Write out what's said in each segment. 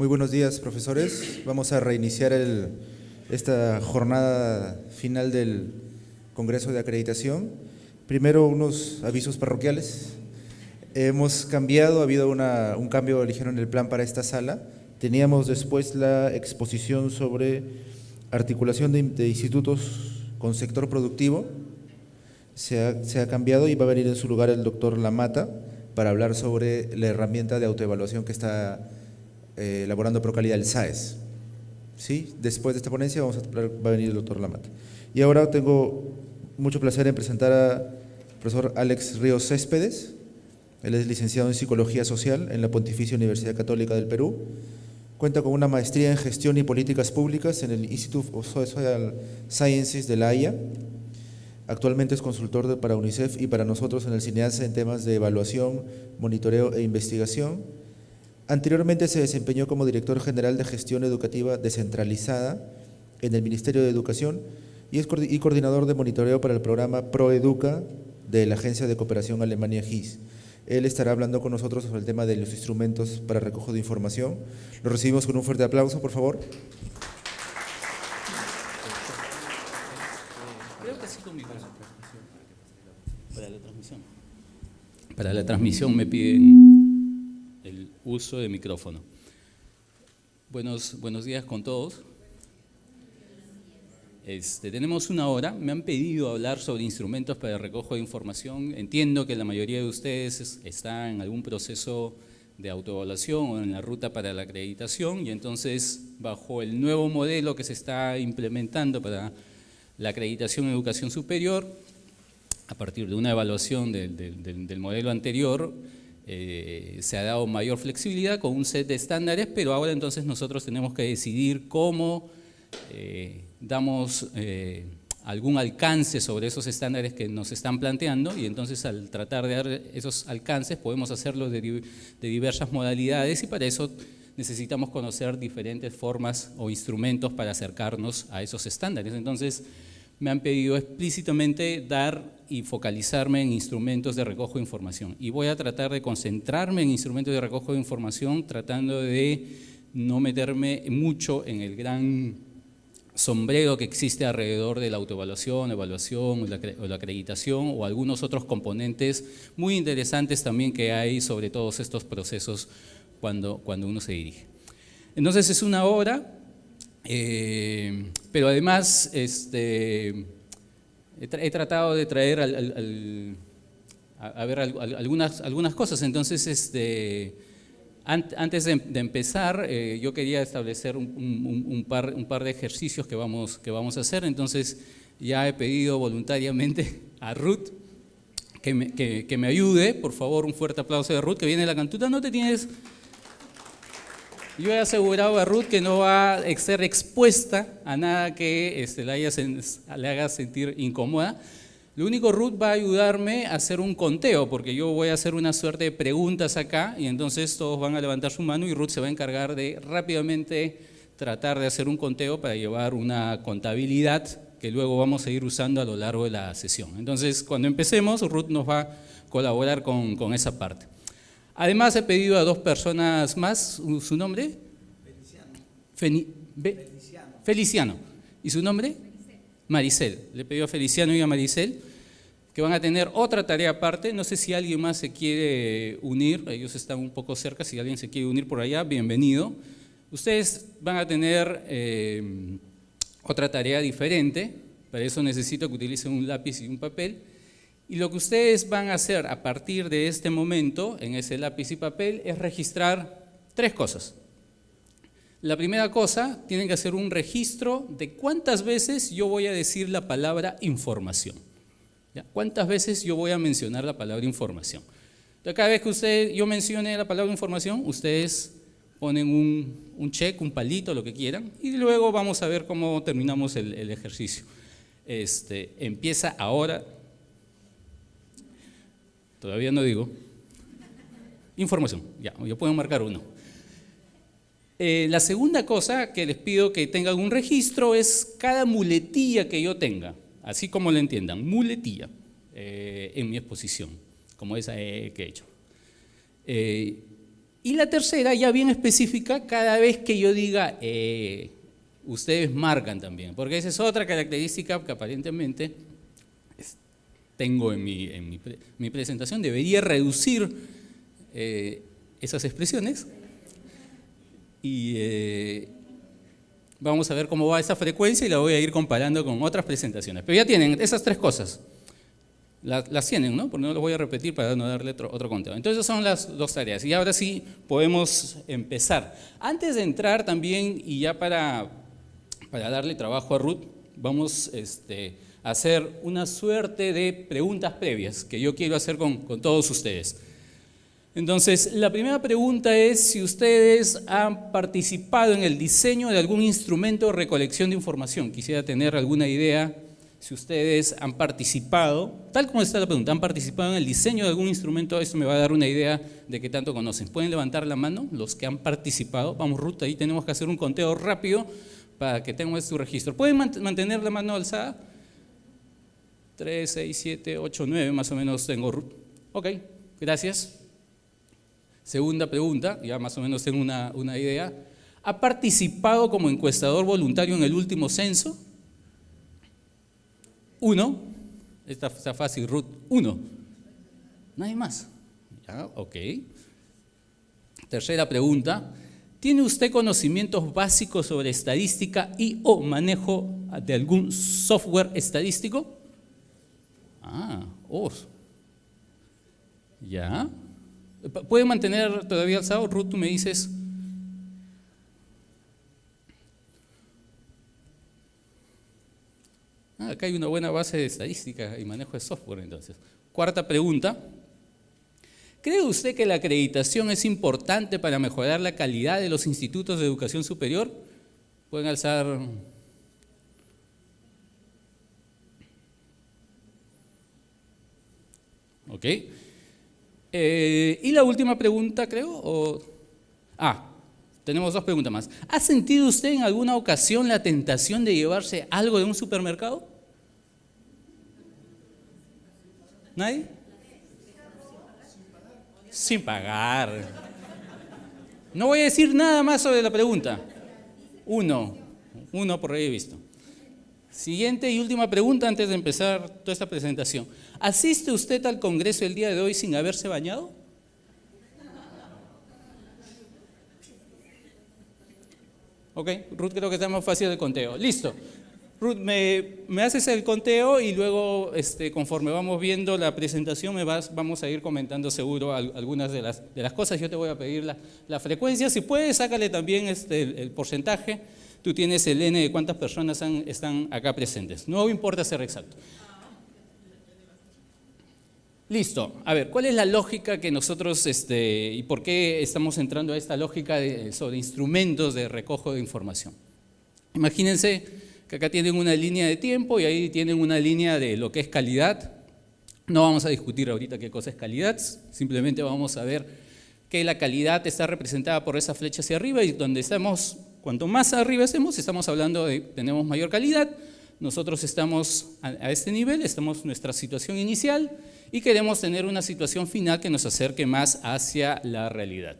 Muy buenos días, profesores. Vamos a reiniciar esta jornada final del Congreso de Acreditación. Primero, unos avisos parroquiales. Hemos cambiado, ha habido un cambio ligero en el plan para esta sala. Teníamos después la exposición sobre articulación de institutos con sector productivo. Se ha cambiado y va a venir en su lugar el doctor Lamata para hablar sobre la herramienta de autoevaluación que está elaborando Procalidad, el SAES. ¿Sí? Después de esta ponencia va a venir el doctor Lamata. Y ahora tengo mucho placer en presentar al profesor Alex Ríos Céspedes. Él es licenciado en Psicología Social en la Pontificia Universidad Católica del Perú. Cuenta con una maestría en Gestión y Políticas Públicas en el Institute of Social Sciences de La Haya. Actualmente es consultor para UNICEF y para nosotros en el CINEASA en temas de evaluación, monitoreo e investigación. Anteriormente se desempeñó como director general de Gestión Educativa Descentralizada en el Ministerio de Educación y coordinador de monitoreo para el programa ProEduca de la Agencia de Cooperación Alemania GIS. Él estará hablando con nosotros sobre el tema de los instrumentos para recojo de información. Lo recibimos con un fuerte aplauso, por favor. Creo que sí con mi caso. Para la transmisión me piden el uso de micrófono. Buenos días con todos. Tenemos una hora. Me han pedido hablar sobre instrumentos para el recojo de información. Entiendo que la mayoría de ustedes está en algún proceso de autoevaluación o en la ruta para la acreditación, y entonces bajo el nuevo modelo que se está implementando para la acreditación en educación superior, a partir de una evaluación del modelo anterior, se ha dado mayor flexibilidad con un set de estándares, pero ahora entonces nosotros tenemos que decidir cómo damos algún alcance sobre esos estándares que nos están planteando, y entonces al tratar de dar esos alcances podemos hacerlo de diversas modalidades, y para eso necesitamos conocer diferentes formas o instrumentos para acercarnos a esos estándares. Entonces me han pedido explícitamente dar y focalizarme en instrumentos de recojo de información, y voy a tratar de concentrarme en instrumentos de recojo de información, tratando de no meterme mucho en el gran sombrero que existe alrededor de la autoevaluación, evaluación o la acreditación, o algunos otros componentes muy interesantes también que hay sobre todos estos procesos cuando uno se dirige. Entonces es una hora, pero además he tratado de traer algunas cosas. Entonces antes de empezar, yo quería establecer un par de ejercicios que vamos a hacer. Entonces ya he pedido voluntariamente a Ruth que me ayude. Por favor, un fuerte aplauso de Ruth, que viene la cantuta. No te tienes… Yo he asegurado a Ruth que no va a ser expuesta a nada que le haga sentir incómoda. Lo único, Ruth va a ayudarme a hacer un conteo, porque yo voy a hacer una suerte de preguntas acá, y entonces todos van a levantar su mano y Ruth se va a encargar de rápidamente tratar de hacer un conteo para llevar una contabilidad que luego vamos a ir usando a lo largo de la sesión. Entonces, cuando empecemos, Ruth nos va a colaborar con esa parte. Además, he pedido a dos personas más. ¿Su nombre? Feliciano. ¿Y su nombre? Maricel. Le he pedido a Feliciano y a Maricel que van a tener otra tarea aparte. No sé si alguien más se quiere unir. Ellos están un poco cerca. Si alguien se quiere unir por allá, bienvenido. Ustedes van a tener otra tarea diferente. Para eso necesito que utilicen un lápiz y un papel. Y lo que ustedes van a hacer a partir de este momento, en ese lápiz y papel, es registrar tres cosas. La primera cosa, tienen que hacer un registro de cuántas veces yo voy a decir la palabra información. ¿Ya? ¿Cuántas veces yo voy a mencionar la palabra información? Entonces, cada vez que yo mencione la palabra información, ustedes ponen un check, un palito, lo que quieran, y luego vamos a ver cómo terminamos el ejercicio. Empieza ahora. Todavía no digo. Información, ya pueden marcar uno. La segunda cosa que les pido que tengan un registro es cada muletilla que yo tenga, así como la entiendan, muletilla, en mi exposición, como esa que he hecho. Y la tercera, ya bien específica, cada vez que yo diga, ustedes marcan también, porque esa es otra característica que aparentemente tengo en mi presentación. Debería reducir esas expresiones y vamos a ver cómo va esa frecuencia y la voy a ir comparando con otras presentaciones. Pero ya tienen esas tres cosas. Las tienen, ¿no? Porque no los voy a repetir para no darle otro conteo. Entonces son las dos tareas. Y ahora sí podemos empezar. Antes de entrar también, y ya para darle trabajo a Ruth, vamos a hacer una suerte de preguntas previas que yo quiero hacer con todos ustedes. Entonces, la primera pregunta es si ustedes han participado en el diseño de algún instrumento de recolección de información. Quisiera tener alguna idea si ustedes han participado, tal como está la pregunta, han participado en el diseño de algún instrumento. Esto me va a dar una idea de qué tanto conocen. ¿Pueden levantar la mano los que han participado? Vamos, Ruth, ahí tenemos que hacer un conteo rápido para que tengamos su registro. ¿Pueden mantener la mano alzada? 3, 6, 7, 8, 9 más o menos tengo, Ruth. Ok, gracias. Segunda pregunta, ya más o menos tengo una idea. ¿Ha participado como encuestador voluntario en el último censo? 1. Está fácil, Ruth. 1. Nadie más. Ya, ok. Tercera pregunta. ¿Tiene usted conocimientos básicos sobre estadística y o manejo de algún software estadístico? Ya. ¿Puede mantener todavía alzado? Ruth, tú me dices. Acá hay una buena base de estadística y manejo de software, entonces. Cuarta pregunta. ¿Cree usted que la acreditación es importante para mejorar la calidad de los institutos de educación superior? Pueden alzar. Ok. Y la última pregunta, creo. Tenemos dos preguntas más. ¿Ha sentido usted en alguna ocasión la tentación de llevarse algo de un supermercado? ¿Nadie? Sin pagar. No voy a decir nada más sobre la pregunta. Uno por ahí he visto. Siguiente y última pregunta antes de empezar toda esta presentación. ¿Asiste usted al Congreso el día de hoy sin haberse bañado? Ok, Ruth, creo que está más fácil el conteo. Listo. Ruth, me haces el conteo y luego, conforme vamos viendo la presentación, vamos a ir comentando seguro algunas de las cosas. Yo te voy a pedir la frecuencia. Si puedes, sácale también el porcentaje. Tú tienes el N de cuántas personas están acá presentes. No importa ser exacto. Listo. A ver, ¿cuál es la lógica que nosotros, y por qué estamos entrando a esta lógica sobre instrumentos de recojo de información? Imagínense que acá tienen una línea de tiempo y ahí tienen una línea de lo que es calidad. No vamos a discutir ahorita qué cosa es calidad, simplemente vamos a ver que la calidad está representada por esa flecha hacia arriba y donde estamos, cuanto más arriba estamos hablando de tenemos mayor calidad. Nosotros estamos a este nivel, estamos en nuestra situación inicial y queremos tener una situación final que nos acerque más hacia la realidad.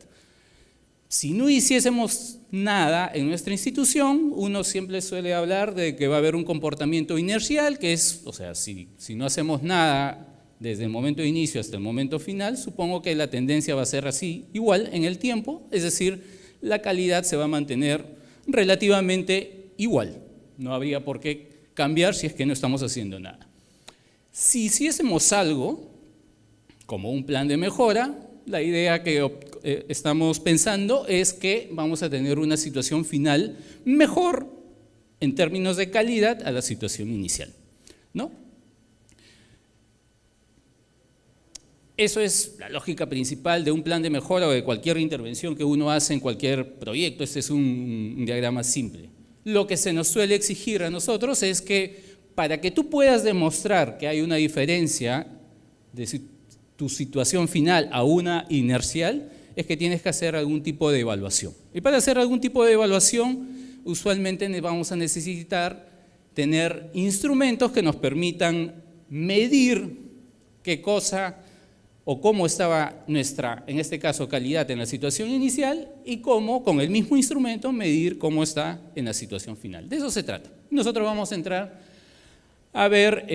Si no hiciésemos nada en nuestra institución, uno siempre suele hablar de que va a haber un comportamiento inercial, que es, o sea, si no hacemos nada desde el momento de inicio hasta el momento final, supongo que la tendencia va a ser así, igual en el tiempo, es decir, la calidad se va a mantener relativamente igual. No habría por qué cambiar si es que no estamos haciendo nada. Si hiciésemos algo, como un plan de mejora, la idea que estamos pensando es que vamos a tener una situación final mejor en términos de calidad a la situación inicial, ¿no? Eso es la lógica principal de un plan de mejora o de cualquier intervención que uno hace en cualquier proyecto. Este es un diagrama simple. Lo que se nos suele exigir a nosotros es que para que tú puedas demostrar que hay una diferencia de tu situación final a una inercial, es que tienes que hacer algún tipo de evaluación. Y para hacer algún tipo de evaluación, usualmente vamos a necesitar tener instrumentos que nos permitan medir qué cosa o cómo estaba nuestra, en este caso, calidad en la situación inicial y cómo, con el mismo instrumento, medir cómo está en la situación final. De eso se trata. Nosotros vamos a entrar a ver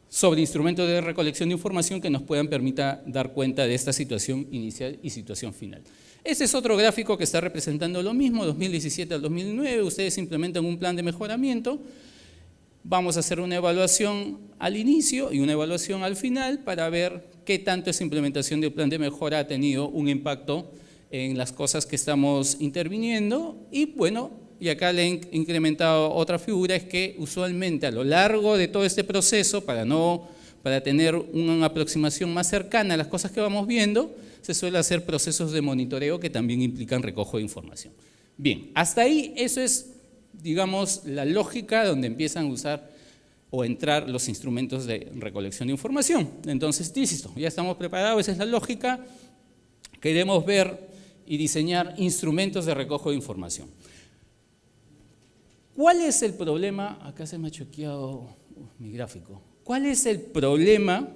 sobre instrumentos de recolección de información que nos puedan permitir dar cuenta de esta situación inicial y situación final. Este es otro gráfico que está representando lo mismo, 2017 al 2009, ustedes implementan un plan de mejoramiento. Vamos a hacer una evaluación al inicio y una evaluación al final para ver qué tanto esa implementación del plan de mejora ha tenido un impacto en las cosas que estamos interviniendo. Y bueno, y acá le he incrementado otra figura, es que usualmente a lo largo de todo este proceso, para tener una aproximación más cercana a las cosas que vamos viendo, se suele hacer procesos de monitoreo que también implican recojo de información. Bien, hasta ahí eso es, digamos, la lógica donde empiezan a usar o entrar los instrumentos de recolección de información. Entonces, listo, ya estamos preparados, esa es la lógica. Queremos ver y diseñar instrumentos de recojo de información. ¿Cuál es el problema? Acá se me ha choqueado mi gráfico. ¿Cuál es el problema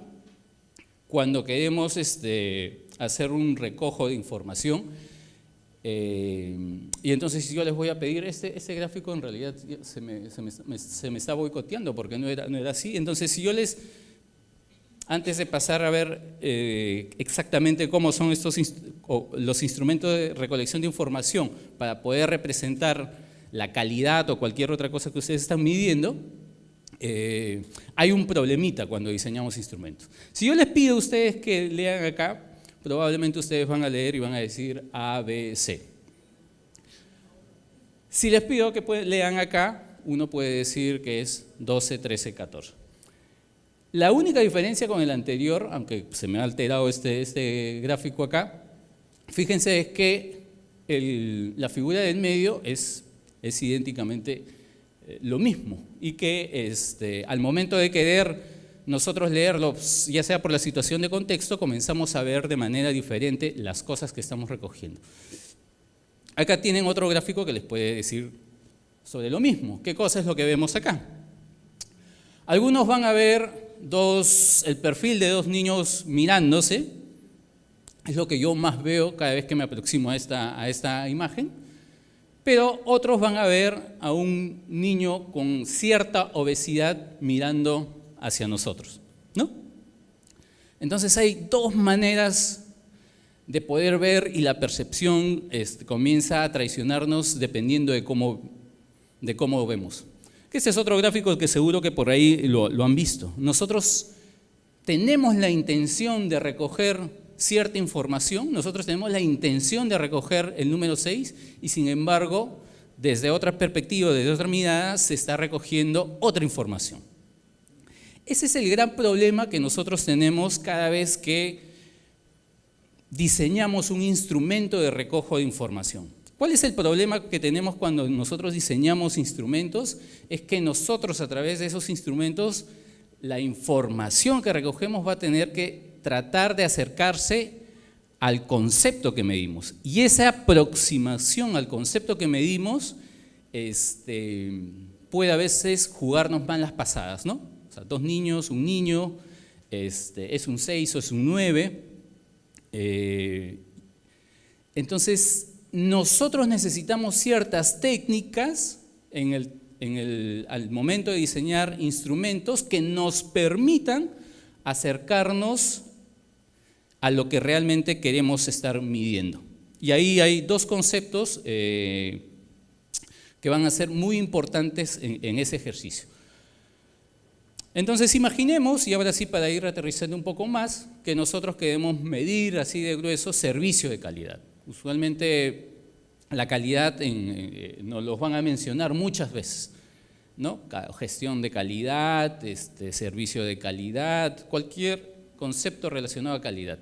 cuando queremos hacer un recojo de información? Y entonces yo les voy a pedir, este gráfico en realidad se me está boicoteando porque no era así. Entonces si yo antes de pasar a ver exactamente cómo son los instrumentos de recolección de información para poder representar la calidad o cualquier otra cosa que ustedes están midiendo, hay un problemita cuando diseñamos instrumentos. Si yo les pido a ustedes que lean acá, probablemente ustedes van a leer y van a decir A, B, C. Si les pido que lean acá, uno puede decir que es 12, 13, 14. La única diferencia con el anterior, aunque se me ha alterado este gráfico acá, fíjense es que la figura del medio es idénticamente lo mismo y que al momento de querer nosotros leerlo, ya sea por la situación de contexto, comenzamos a ver de manera diferente las cosas que estamos recogiendo. Acá tienen otro gráfico que les puede decir sobre lo mismo. ¿Qué cosa es lo que vemos acá? Algunos van a ver el perfil de dos niños mirándose, es lo que yo más veo cada vez que me aproximo a esta imagen, pero otros van a ver a un niño con cierta obesidad mirando hacia nosotros, ¿no? Entonces hay dos maneras de poder ver y la percepción comienza a traicionarnos dependiendo de cómo vemos. Este es otro gráfico que seguro que por ahí lo han visto. Nosotros tenemos la intención de recoger cierta información, nosotros tenemos la intención de recoger el número 6 y sin embargo, desde otra perspectiva, desde otra mirada, se está recogiendo otra información. Ese es el gran problema que nosotros tenemos cada vez que diseñamos un instrumento de recojo de información. ¿Cuál es el problema que tenemos cuando nosotros diseñamos instrumentos? Es que nosotros a través de esos instrumentos, la información que recogemos va a tener que tratar de acercarse al concepto que medimos. Y esa aproximación al concepto que medimos puede a veces jugarnos malas pasadas, ¿no? O sea, dos niños, un niño, es un 6 o es un 9. Entonces, nosotros necesitamos ciertas técnicas al momento de diseñar instrumentos que nos permitan acercarnos a lo que realmente queremos estar midiendo. Y ahí hay dos conceptos que van a ser muy importantes en ese ejercicio. Entonces imaginemos, y ahora sí para ir aterrizando un poco más, que nosotros queremos medir así de grueso servicio de calidad. Usualmente la calidad nos los van a mencionar muchas veces, ¿no? Gestión de calidad, servicio de calidad, cualquier concepto relacionado a calidad.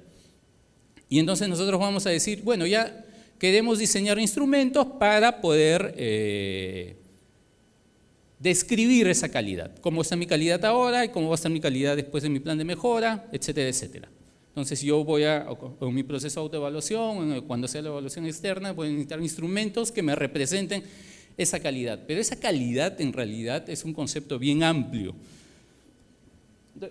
Y entonces nosotros vamos a decir, bueno, ya queremos diseñar instrumentos para poder describir esa calidad, cómo está mi calidad ahora y cómo va a estar mi calidad después de mi plan de mejora, etcétera, etcétera. Entonces yo con mi proceso de autoevaluación, cuando sea la evaluación externa, voy a necesitar instrumentos que me representen esa calidad. Pero esa calidad en realidad es un concepto bien amplio.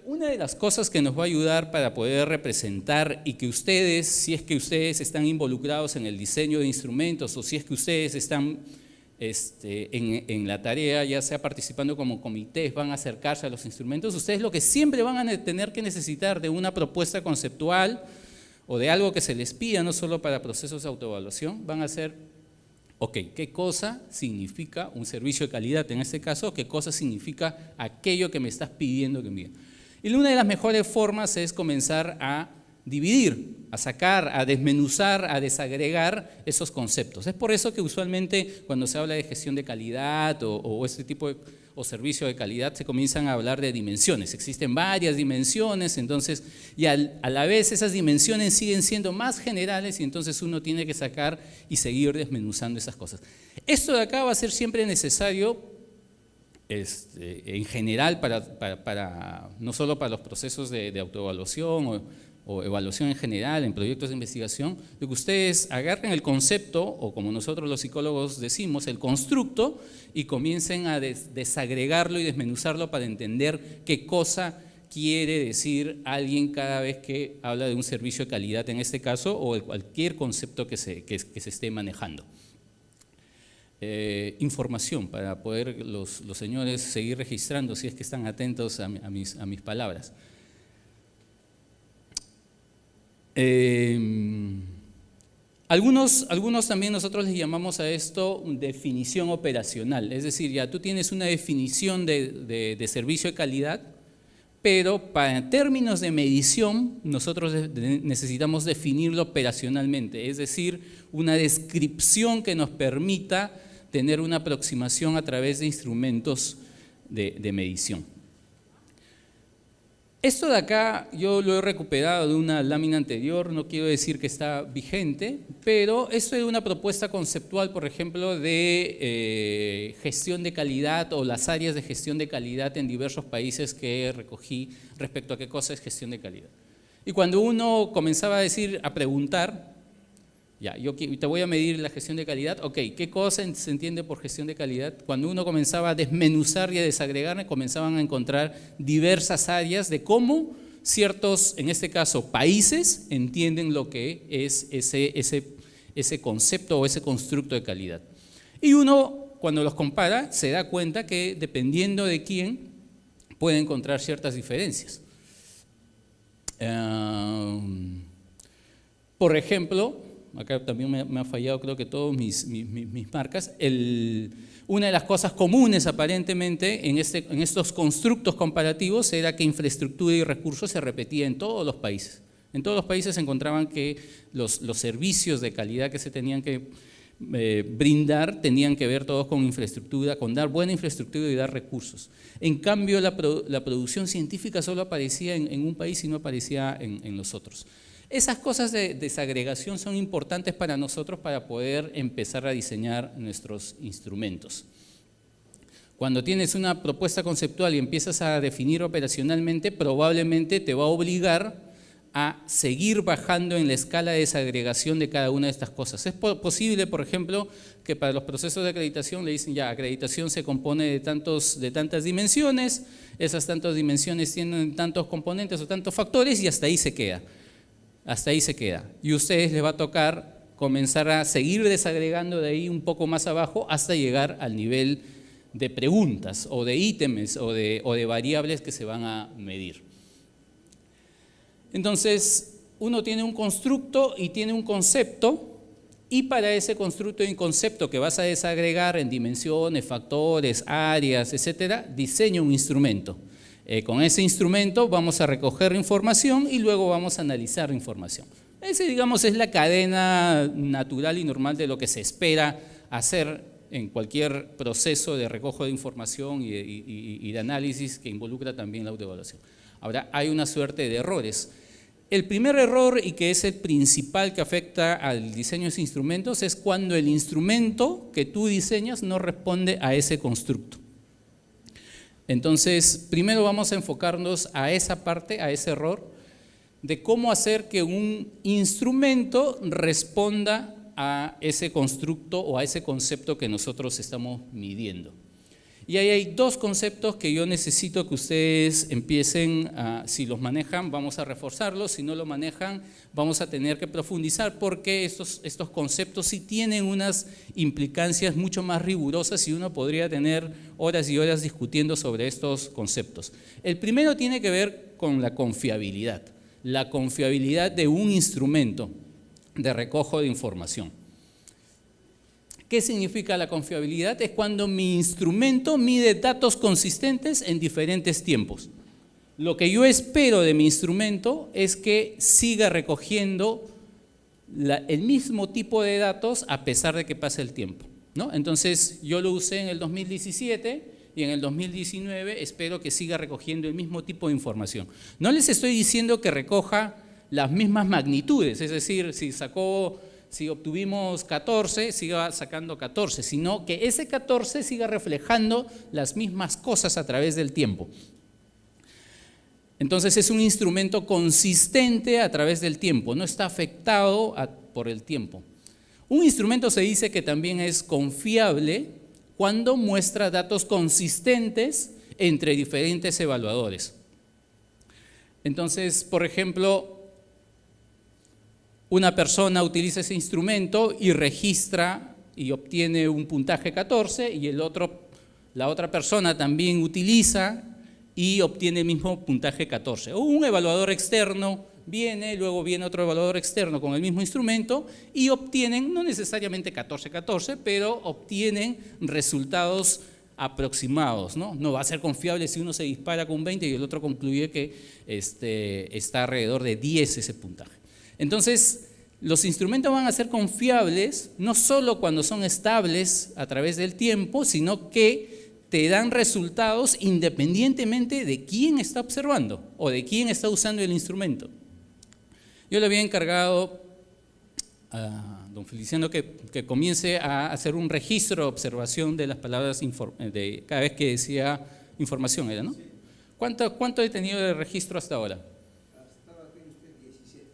Una de las cosas que nos va a ayudar para poder representar y que ustedes, si es que ustedes están involucrados en el diseño de instrumentos o si es que ustedes están en la tarea, ya sea participando como comités, van a acercarse a los instrumentos, ustedes lo que siempre van a tener que necesitar de una propuesta conceptual o de algo que se les pida, no solo para procesos de autoevaluación, van a ser, ok, ¿qué cosa significa un servicio de calidad? En este caso, ¿qué cosa significa aquello que me estás pidiendo que me diga? Y una de las mejores formas es comenzar a dividir, a sacar, a desmenuzar, a desagregar esos conceptos. Es por eso que usualmente cuando se habla de gestión de calidad o este tipo de o servicio de calidad se comienzan a hablar de dimensiones. Existen varias dimensiones, entonces, y a la vez esas dimensiones siguen siendo más generales y entonces uno tiene que sacar y seguir desmenuzando esas cosas. Esto de acá va a ser siempre necesario en general no solo para los procesos de autoevaluación o evaluación en general, en proyectos de investigación, de que ustedes agarren el concepto, o como nosotros los psicólogos decimos, el constructo, y comiencen a desagregarlo y desmenuzarlo para entender qué cosa quiere decir alguien cada vez que habla de un servicio de calidad en este caso, o de cualquier concepto que se esté manejando. Información para poder los señores seguir registrando si es que están atentos a mis palabras. Algunos también nosotros les llamamos a esto definición operacional, es decir, ya tú tienes una definición de servicio de calidad, pero para términos de medición nosotros necesitamos definirlo operacionalmente, es decir, una descripción que nos permita tener una aproximación a través de instrumentos de medición. Esto de acá yo lo he recuperado de una lámina anterior, no quiero decir que está vigente, pero esto es una propuesta conceptual, por ejemplo, de gestión de calidad o las áreas de gestión de calidad en diversos países que recogí respecto a qué cosa es gestión de calidad. Y cuando uno comenzaba a preguntar, ya, yo te voy a medir la gestión de calidad, ok, ¿qué cosa se entiende por gestión de calidad? Cuando uno comenzaba a desmenuzar y a desagregar, comenzaban a encontrar diversas áreas de cómo ciertos, en este caso, países entienden lo que es ese concepto o ese constructo de calidad. Y uno, cuando los compara, se da cuenta que dependiendo de quién, puede encontrar ciertas diferencias. Por ejemplo, acá también me ha fallado creo que todas mis marcas, una de las cosas comunes aparentemente en estos constructos comparativos era que infraestructura y recursos se repetía en todos los países. En todos los países se encontraban que los servicios de calidad que se tenían que brindar tenían que ver todos con infraestructura, con dar buena infraestructura y dar recursos. En cambio la producción científica solo aparecía en un país y no aparecía en los otros. Esas cosas de desagregación son importantes para nosotros para poder empezar a diseñar nuestros instrumentos. Cuando tienes una propuesta conceptual y empiezas a definir operacionalmente, probablemente te va a obligar a seguir bajando en la escala de desagregación de cada una de estas cosas. Es posible, por ejemplo, que para los procesos de acreditación le dicen ya, acreditación se compone de tantas dimensiones, esas tantas dimensiones tienen tantos componentes o tantos factores y hasta ahí se queda. Hasta ahí se queda. Y a ustedes les va a tocar comenzar a seguir desagregando de ahí un poco más abajo hasta llegar al nivel de preguntas o de ítems o de variables que se van a medir. Entonces, uno tiene un constructo y tiene un concepto, y para ese constructo y concepto que vas a desagregar en dimensiones, factores, áreas, etcétera, diseña un instrumento. Con ese instrumento vamos a recoger información y luego vamos a analizar la información. Ese, digamos, es la cadena natural y normal de lo que se espera hacer en cualquier proceso de recojo de información y de análisis que involucra también la autoevaluación. Ahora, hay una suerte de errores. El primer error, y que es el principal que afecta al diseño de esos instrumentos, es cuando el instrumento que tú diseñas no responde a ese constructo. Entonces, primero vamos a enfocarnos a esa parte, a ese error, de cómo hacer que un instrumento responda a ese constructo o a ese concepto que nosotros estamos midiendo. Y ahí hay dos conceptos que yo necesito que ustedes empiecen si los manejan, vamos a reforzarlos, si no lo manejan, vamos a tener que profundizar porque estos conceptos sí tienen unas implicancias mucho más rigurosas y uno podría tener horas y horas discutiendo sobre estos conceptos. El primero tiene que ver con la confiabilidad de un instrumento de recojo de información. ¿Qué significa la confiabilidad? Es cuando mi instrumento mide datos consistentes en diferentes tiempos. Lo que yo espero de mi instrumento es que siga recogiendo el mismo tipo de datos a pesar de que pase el tiempo, ¿no? Entonces, yo lo usé en el 2017 y en el 2019 espero que siga recogiendo el mismo tipo de información. No les estoy diciendo que recoja las mismas magnitudes, es decir, si obtuvimos 14, siga sacando 14, sino que ese 14 siga reflejando las mismas cosas a través del tiempo. Entonces es un instrumento consistente a través del tiempo, no está afectado por el tiempo. Un instrumento se dice que también es confiable cuando muestra datos consistentes entre diferentes evaluadores. Entonces, por ejemplo, una persona utiliza ese instrumento y registra y obtiene un puntaje 14 y la otra persona también utiliza y obtiene el mismo puntaje 14. O un evaluador externo viene, luego viene otro evaluador externo con el mismo instrumento y obtienen, no necesariamente 14, pero obtienen resultados aproximados, ¿no? No va a ser confiable si uno se dispara con 20 y el otro concluye que está alrededor de 10 ese puntaje. Entonces, los instrumentos van a ser confiables no solo cuando son estables a través del tiempo, sino que te dan resultados independientemente de quién está observando o de quién está usando el instrumento. Yo le había encargado a don Feliciano que comience a hacer un registro de observación de las palabras de cada vez que decía información, ¿era, no? ¿Cuánto he tenido de registro hasta ahora?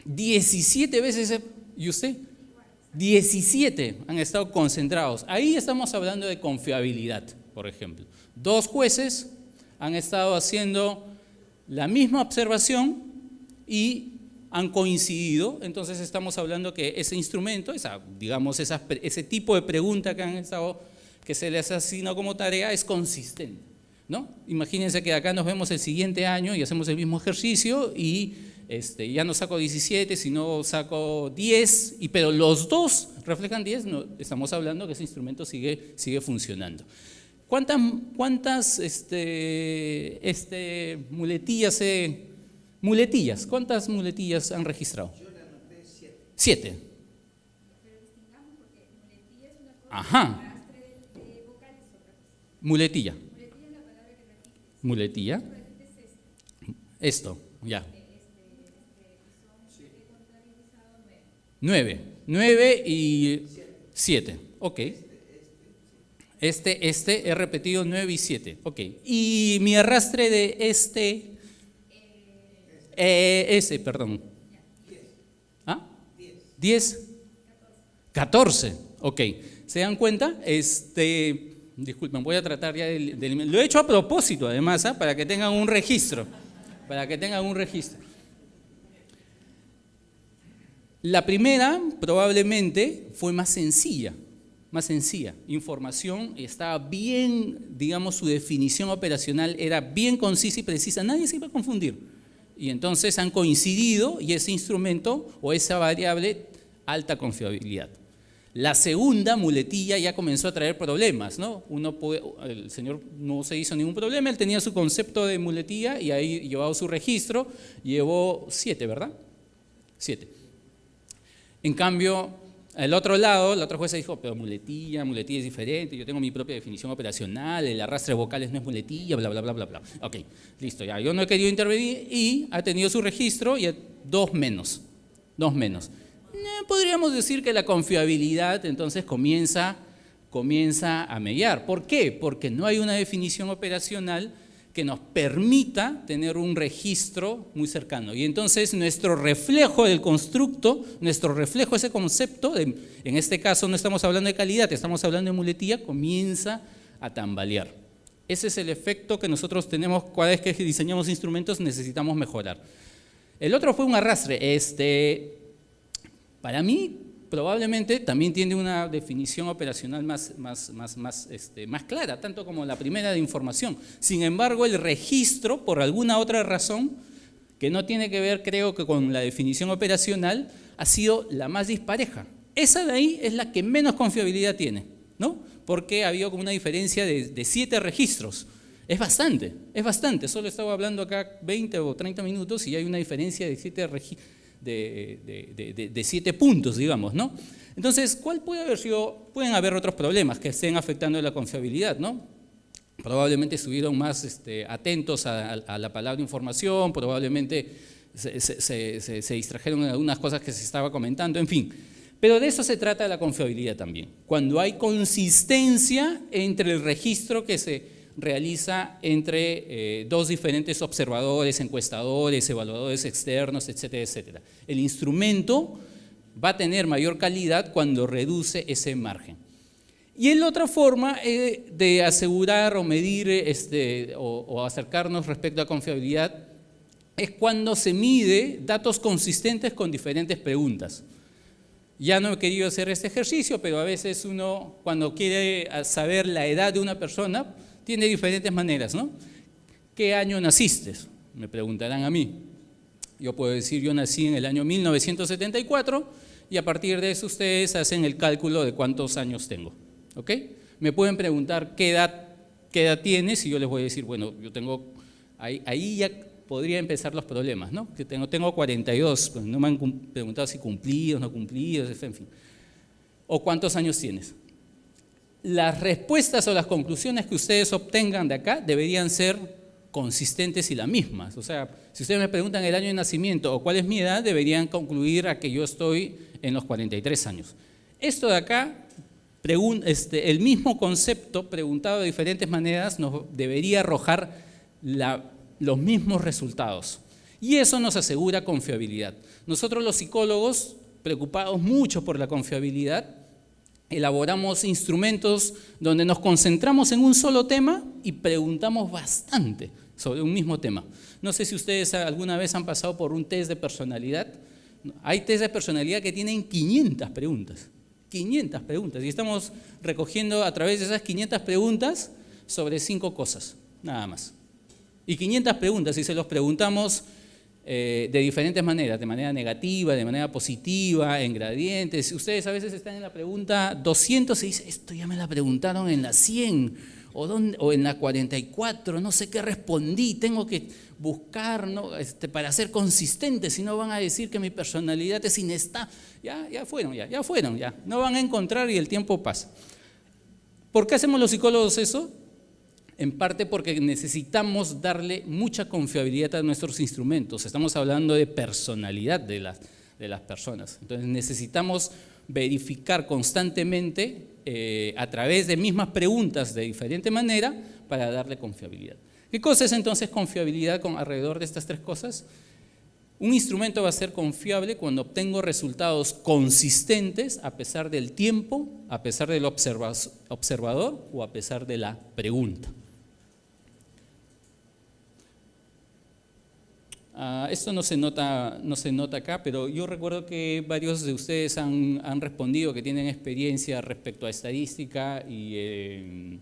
17 veces, ¿y usted? 17 han estado concentrados. Ahí estamos hablando de confiabilidad, por ejemplo. 2 jueces han estado haciendo la misma observación y han coincidido, entonces estamos hablando que ese instrumento, ese tipo de pregunta que se les asigna como tarea es consistente, ¿no? Imagínense que acá nos vemos el siguiente año y hacemos el mismo ejercicio y ya no saco 17, sino saco 10, pero los dos reflejan 10, no, estamos hablando que ese instrumento sigue funcionando. ¿Cuántas muletillas, cuántas muletillas han registrado? Yo le anoté 7. 7. Pero distingamos porque muletilla es una cosa, Ajá. arrastre de vocales es otra cosa. Muletilla. Muletilla es la palabra que repites. Muletilla. Tú repites esto. Esto, ya. Son contabilizado 9. 9 y 7. Ok. He repetido 9 y 7. Ok. Y mi arrastre de perdón. 10. ¿Ah? 10. 14. Ok. ¿Se dan cuenta? Disculpen, voy a tratar ya lo he hecho a propósito, además, para que tengan un registro. La primera probablemente fue más sencilla. Información estaba bien, digamos, su definición operacional era bien concisa y precisa, nadie se iba a confundir. Y entonces han coincidido y ese instrumento o esa variable, alta confiabilidad. La segunda muletilla ya comenzó a traer problemas, ¿no? El señor no se hizo ningún problema, él tenía su concepto de muletilla y ahí llevaba su registro, llevó 7, ¿verdad? 7. En cambio, al otro lado, la otra jueza dijo, pero muletilla es diferente, yo tengo mi propia definición operacional, el arrastre de vocales no es muletilla, bla, bla, bla, bla, bla. Ok, listo, ya, yo no he querido intervenir y ha tenido su registro y 2 menos. Podríamos decir que la confiabilidad entonces comienza a mellar. ¿Por qué? Porque no hay una definición operacional que nos permita tener un registro muy cercano. Y entonces nuestro reflejo del constructo, ese concepto, en este caso no estamos hablando de calidad, estamos hablando de muletilla, comienza a tambalear. Ese es el efecto que nosotros tenemos cada vez que diseñamos instrumentos, necesitamos mejorar. El otro fue un arrastre. Para mí, probablemente también tiene una definición operacional más clara, tanto como la primera de información. Sin embargo, el registro, por alguna otra razón, que no tiene que ver, creo que con la definición operacional, ha sido la más dispareja. Esa de ahí es la que menos confiabilidad tiene, ¿no? Porque ha habido como una diferencia de 7 registros. Es bastante. Solo estaba hablando acá 20 o 30 minutos y hay una diferencia de 7 puntos, digamos, ¿no? Entonces, ¿cuál puede haber sido? Pueden haber otros problemas que estén afectando la confiabilidad, ¿no? Probablemente estuvieron más atentos a la palabra información, probablemente se distrajeron en algunas cosas que se estaba comentando, en fin. Pero de eso se trata la confiabilidad también. Cuando hay consistencia entre el registro que se realiza entre dos diferentes observadores, encuestadores, evaluadores externos, etcétera, etcétera. El instrumento va a tener mayor calidad cuando reduce ese margen. Y la otra forma de asegurar o medir o acercarnos respecto a confiabilidad es cuando se mide datos consistentes con diferentes preguntas. Ya no he querido hacer este ejercicio, pero a veces uno, cuando quiere saber la edad de una persona, tiene diferentes maneras, ¿no? ¿Qué año naciste? Me preguntarán a mí. Yo puedo decir, yo nací en el año 1974 y a partir de eso ustedes hacen el cálculo de cuántos años tengo, ¿ok? Me pueden preguntar qué edad tienes y yo les voy a decir, bueno, yo tengo, ahí ya podría empezar los problemas, ¿no? Que tengo 42, pues no me han preguntado si cumplidos, no cumplidos, en fin. ¿O cuántos años tienes? Las respuestas o las conclusiones que ustedes obtengan de acá deberían ser consistentes y las mismas. O sea, si ustedes me preguntan el año de nacimiento o cuál es mi edad, deberían concluir a que yo estoy en los 43 años. Esto de acá, el mismo concepto preguntado de diferentes maneras nos debería arrojar los mismos resultados. Y eso nos asegura confiabilidad. Nosotros los psicólogos, preocupados mucho por la confiabilidad, elaboramos instrumentos donde nos concentramos en un solo tema y preguntamos bastante sobre un mismo tema. No sé si ustedes alguna vez han pasado por un test de personalidad. Hay test de personalidad que tienen 500 preguntas. 500 preguntas. Y estamos recogiendo a través de esas 500 preguntas sobre 5 cosas, nada más. Y 500 preguntas, y se los preguntamos de diferentes maneras, de manera negativa, de manera positiva, en gradientes. Ustedes a veces están en la pregunta 200 y dicen, esto ya me la preguntaron en la 100 o en la 44, no sé qué respondí, tengo que buscar, ¿no? Para ser consistente, si no van a decir que mi personalidad es inestable. Ya fueron, no van a encontrar y el tiempo pasa. ¿Por qué hacemos los psicólogos eso? En parte porque necesitamos darle mucha confiabilidad a nuestros instrumentos. Estamos hablando de personalidad de las personas. Entonces necesitamos verificar constantemente a través de mismas preguntas de diferente manera para darle confiabilidad. ¿Qué cosa es entonces confiabilidad alrededor de estas 3 cosas? Un instrumento va a ser confiable cuando obtengo resultados consistentes a pesar del tiempo, a pesar del observador o a pesar de la pregunta. Esto no se nota acá, pero yo recuerdo que varios de ustedes han respondido que tienen experiencia respecto a estadística y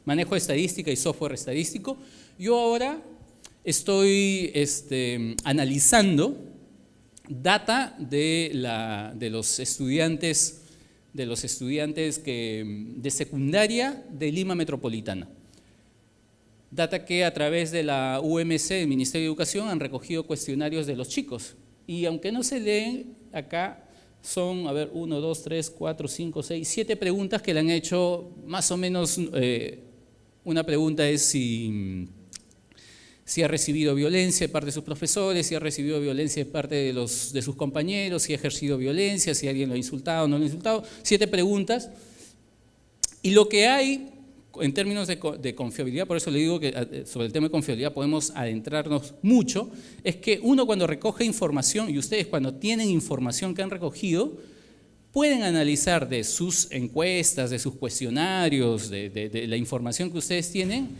manejo de estadística y software estadístico. Yo ahora estoy analizando data de los estudiantes de secundaria de Lima Metropolitana. Data que a través de la UMC, el Ministerio de Educación, han recogido cuestionarios de los chicos. Y aunque no se leen, acá son, 1, 2, 3, 4, 5, 6, 7 preguntas que le han hecho más o menos. Una pregunta es si ha recibido violencia de parte de sus profesores, si ha recibido violencia de parte de sus compañeros, si ha ejercido violencia, si alguien lo ha insultado o no lo ha insultado. 7 preguntas. Y lo que hay en términos de confiabilidad, por eso le digo que sobre el tema de confiabilidad podemos adentrarnos mucho, es que uno cuando recoge información, y ustedes cuando tienen información que han recogido, pueden analizar de sus encuestas, de sus cuestionarios, de la información que ustedes tienen,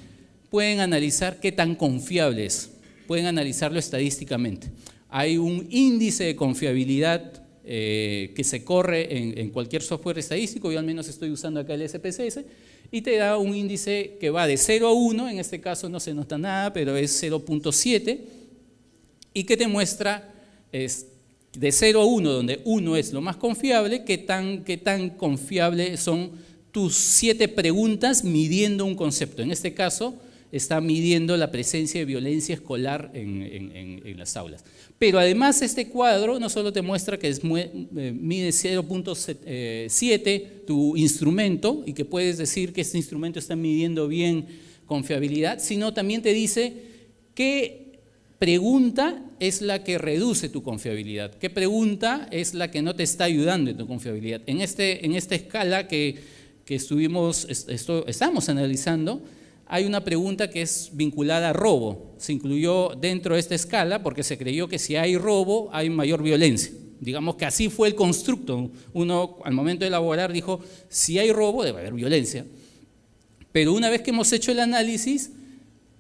pueden analizar qué tan confiable es, pueden analizarlo estadísticamente. Hay un índice de confiabilidad que se corre en cualquier software estadístico, yo al menos estoy usando acá el SPSS, y te da un índice que va de 0 a 1, en este caso no se nota nada, pero es 0.7, y que te muestra de 0 a 1, donde 1 es lo más confiable, qué tan confiable son tus 7 preguntas midiendo un concepto. En este caso, está midiendo la presencia de violencia escolar en las aulas. Pero además este cuadro no solo te muestra que mide 0.7 tu instrumento y que puedes decir que este instrumento está midiendo bien confiabilidad, sino también te dice qué pregunta es la que reduce tu confiabilidad, qué pregunta es la que no te está ayudando en tu confiabilidad. En esta escala que estamos analizando, hay una pregunta que es vinculada a robo. Se incluyó dentro de esta escala porque se creyó que si hay robo hay mayor violencia. Digamos que así fue el constructo. Uno al momento de elaborar dijo, si hay robo debe haber violencia. Pero una vez que hemos hecho el análisis,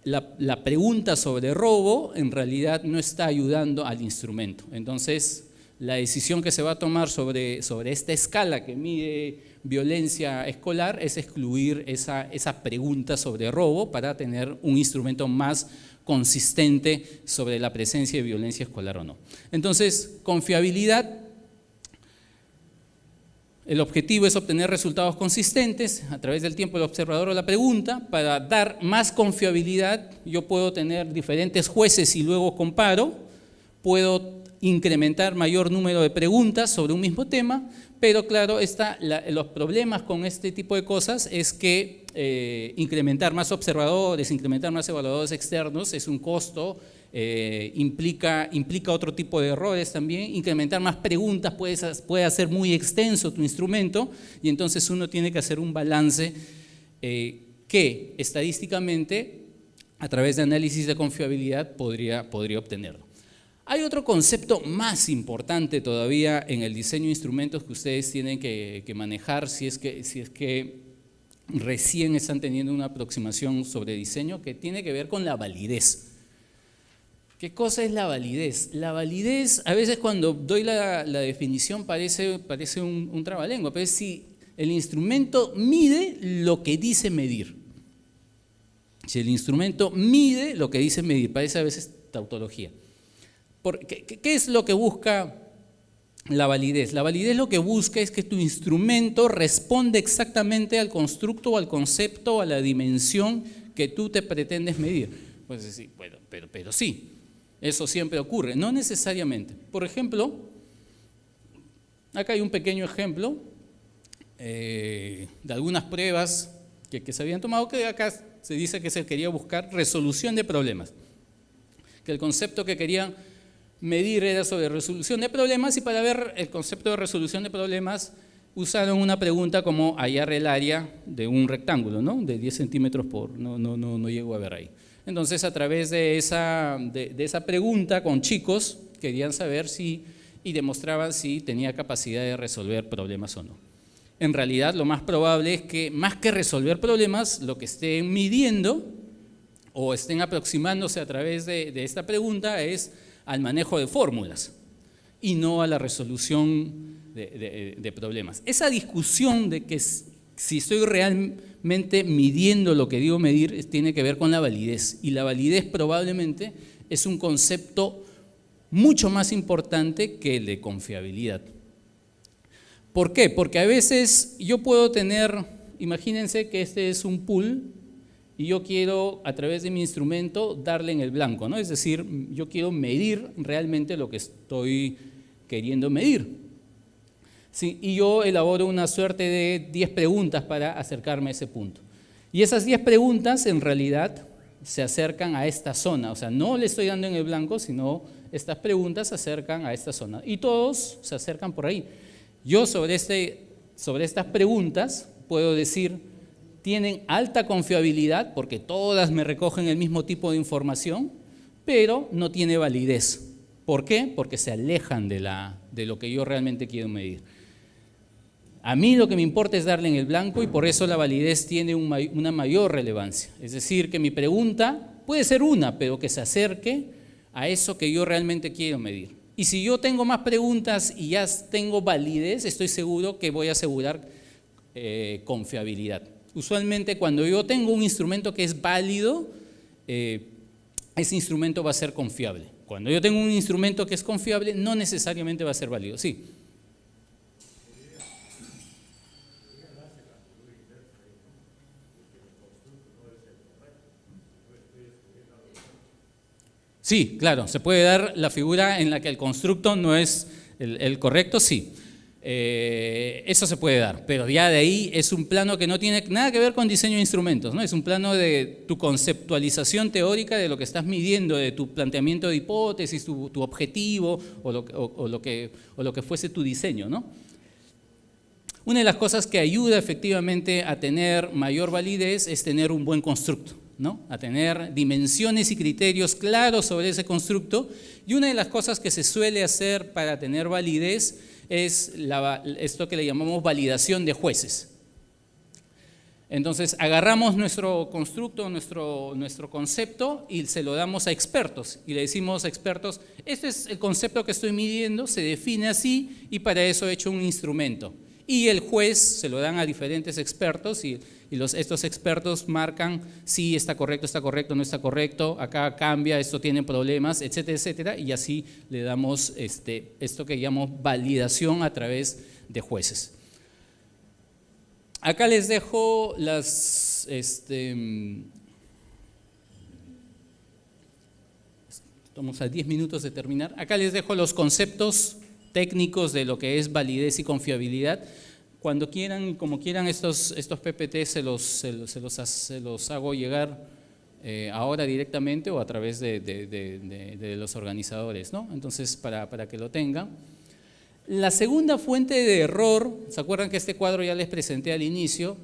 la pregunta sobre robo en realidad no está ayudando al instrumento. Entonces, la decisión que se va a tomar sobre esta escala que mide violencia escolar es excluir esa pregunta sobre robo para tener un instrumento más consistente sobre la presencia de violencia escolar o no. Entonces, confiabilidad, el objetivo es obtener resultados consistentes a través del tiempo del observador o la pregunta. Para dar más confiabilidad, yo puedo tener diferentes jueces y luego comparo, puedo incrementar mayor número de preguntas sobre un mismo tema, pero claro, los problemas con este tipo de cosas es que incrementar más observadores, incrementar más evaluadores externos es un costo, implica otro tipo de errores también. Incrementar más preguntas puede hacer muy extenso tu instrumento y entonces uno tiene que hacer un balance que estadísticamente a través de análisis de confiabilidad podría obtenerlo. Hay otro concepto más importante todavía en el diseño de instrumentos que ustedes tienen que manejar si es que recién están teniendo una aproximación sobre diseño, que tiene que ver con la validez. ¿Qué cosa es la validez? La validez, a veces cuando doy la definición parece un trabalengua, pero es si el instrumento mide lo que dice medir. Si el instrumento mide lo que dice medir, parece a veces tautología. ¿Qué es lo que busca la validez? La validez lo que busca es que tu instrumento responde exactamente al constructo, o al concepto, o a la dimensión que tú te pretendes medir. Pues sí, bueno, pero sí, eso siempre ocurre, no necesariamente. Por ejemplo, acá hay un pequeño ejemplo de algunas pruebas que se habían tomado, que acá se dice que se quería buscar resolución de problemas, que el concepto que querían medir era sobre resolución de problemas, y para ver el concepto de resolución de problemas usaron una pregunta como hallar el área de un rectángulo, ¿no? De 10 centímetros por, no llego a ver ahí. Entonces, a través de esa pregunta con chicos, querían saber y demostraban si tenía capacidad de resolver problemas o no. En realidad, lo más probable es que, más que resolver problemas, lo que estén midiendo o estén aproximándose a través de esta pregunta es al manejo de fórmulas y no a la resolución de problemas. Esa discusión de que si estoy realmente midiendo lo que digo medir tiene que ver con la validez, y la validez probablemente es un concepto mucho más importante que el de confiabilidad. ¿Por qué? Porque a veces yo puedo tener, imagínense que este es un pool y yo quiero a través de mi instrumento darle en el blanco, ¿no? Es decir, yo quiero medir realmente lo que estoy queriendo medir. Sí, y yo elaboro una suerte de 10 preguntas para acercarme a ese punto. Y esas 10 preguntas en realidad se acercan a esta zona, o sea, no le estoy dando en el blanco, sino estas preguntas se acercan a esta zona. Y todos se acercan por ahí. Yo sobre estas preguntas puedo decir, tienen alta confiabilidad porque todas me recogen el mismo tipo de información, pero no tiene validez. ¿Por qué? Porque se alejan de lo que yo realmente quiero medir. A mí lo que me importa es darle en el blanco y por eso la validez tiene una mayor relevancia. Es decir, que mi pregunta puede ser una, pero que se acerque a eso que yo realmente quiero medir. Y si yo tengo más preguntas y ya tengo validez, estoy seguro que voy a asegurar confiabilidad. Usualmente cuando yo tengo un instrumento que es válido, ese instrumento va a ser confiable. Cuando yo tengo un instrumento que es confiable, no necesariamente va a ser válido. Sí. Sí, claro, se puede dar la figura en la que el constructo no es el correcto, sí. Eso se puede dar, pero ya de ahí es un plano que no tiene nada que ver con diseño de instrumentos, ¿no? Es un plano de tu conceptualización teórica de lo que estás midiendo, de tu planteamiento de hipótesis, tu objetivo o lo que fuese tu diseño, ¿no? Una de las cosas que ayuda efectivamente a tener mayor validez es tener un buen constructo, ¿no? A tener dimensiones y criterios claros sobre ese constructo. Y una de las cosas que se suele hacer para tener validez es esto que le llamamos validación de jueces. Entonces agarramos nuestro constructo, nuestro concepto y se lo damos a expertos y le decimos a expertos, este es el concepto que estoy midiendo, se define así y para eso he hecho un instrumento. Y el juez se lo dan a diferentes expertos y estos expertos marcan si está correcto, no está correcto, acá cambia, esto tiene problemas, etcétera, etcétera, y así le damos esto que llamamos validación a través de jueces. Acá les dejo estamos a 10 minutos de terminar, acá les dejo los conceptos técnicos de lo que es validez y confiabilidad. Cuando quieran, como quieran, estos PPT se los hago llegar ahora directamente o a través de los organizadores, ¿no? Entonces, para que lo tengan. La segunda fuente de error, ¿se acuerdan que este cuadro ya les presenté al inicio?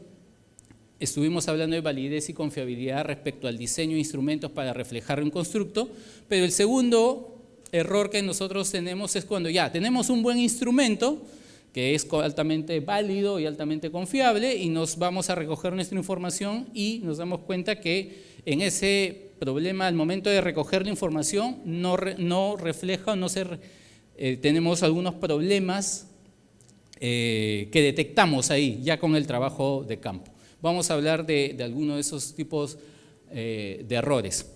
Estuvimos hablando de validez y confiabilidad respecto al diseño de instrumentos para reflejar un constructo, pero el segundo error que nosotros tenemos es cuando ya tenemos un buen instrumento que es altamente válido y altamente confiable y nos vamos a recoger nuestra información y nos damos cuenta que en ese problema al momento de recoger la información no refleja o no tenemos algunos problemas que detectamos ahí ya con el trabajo de campo. Vamos a hablar de algunos de esos tipos de errores.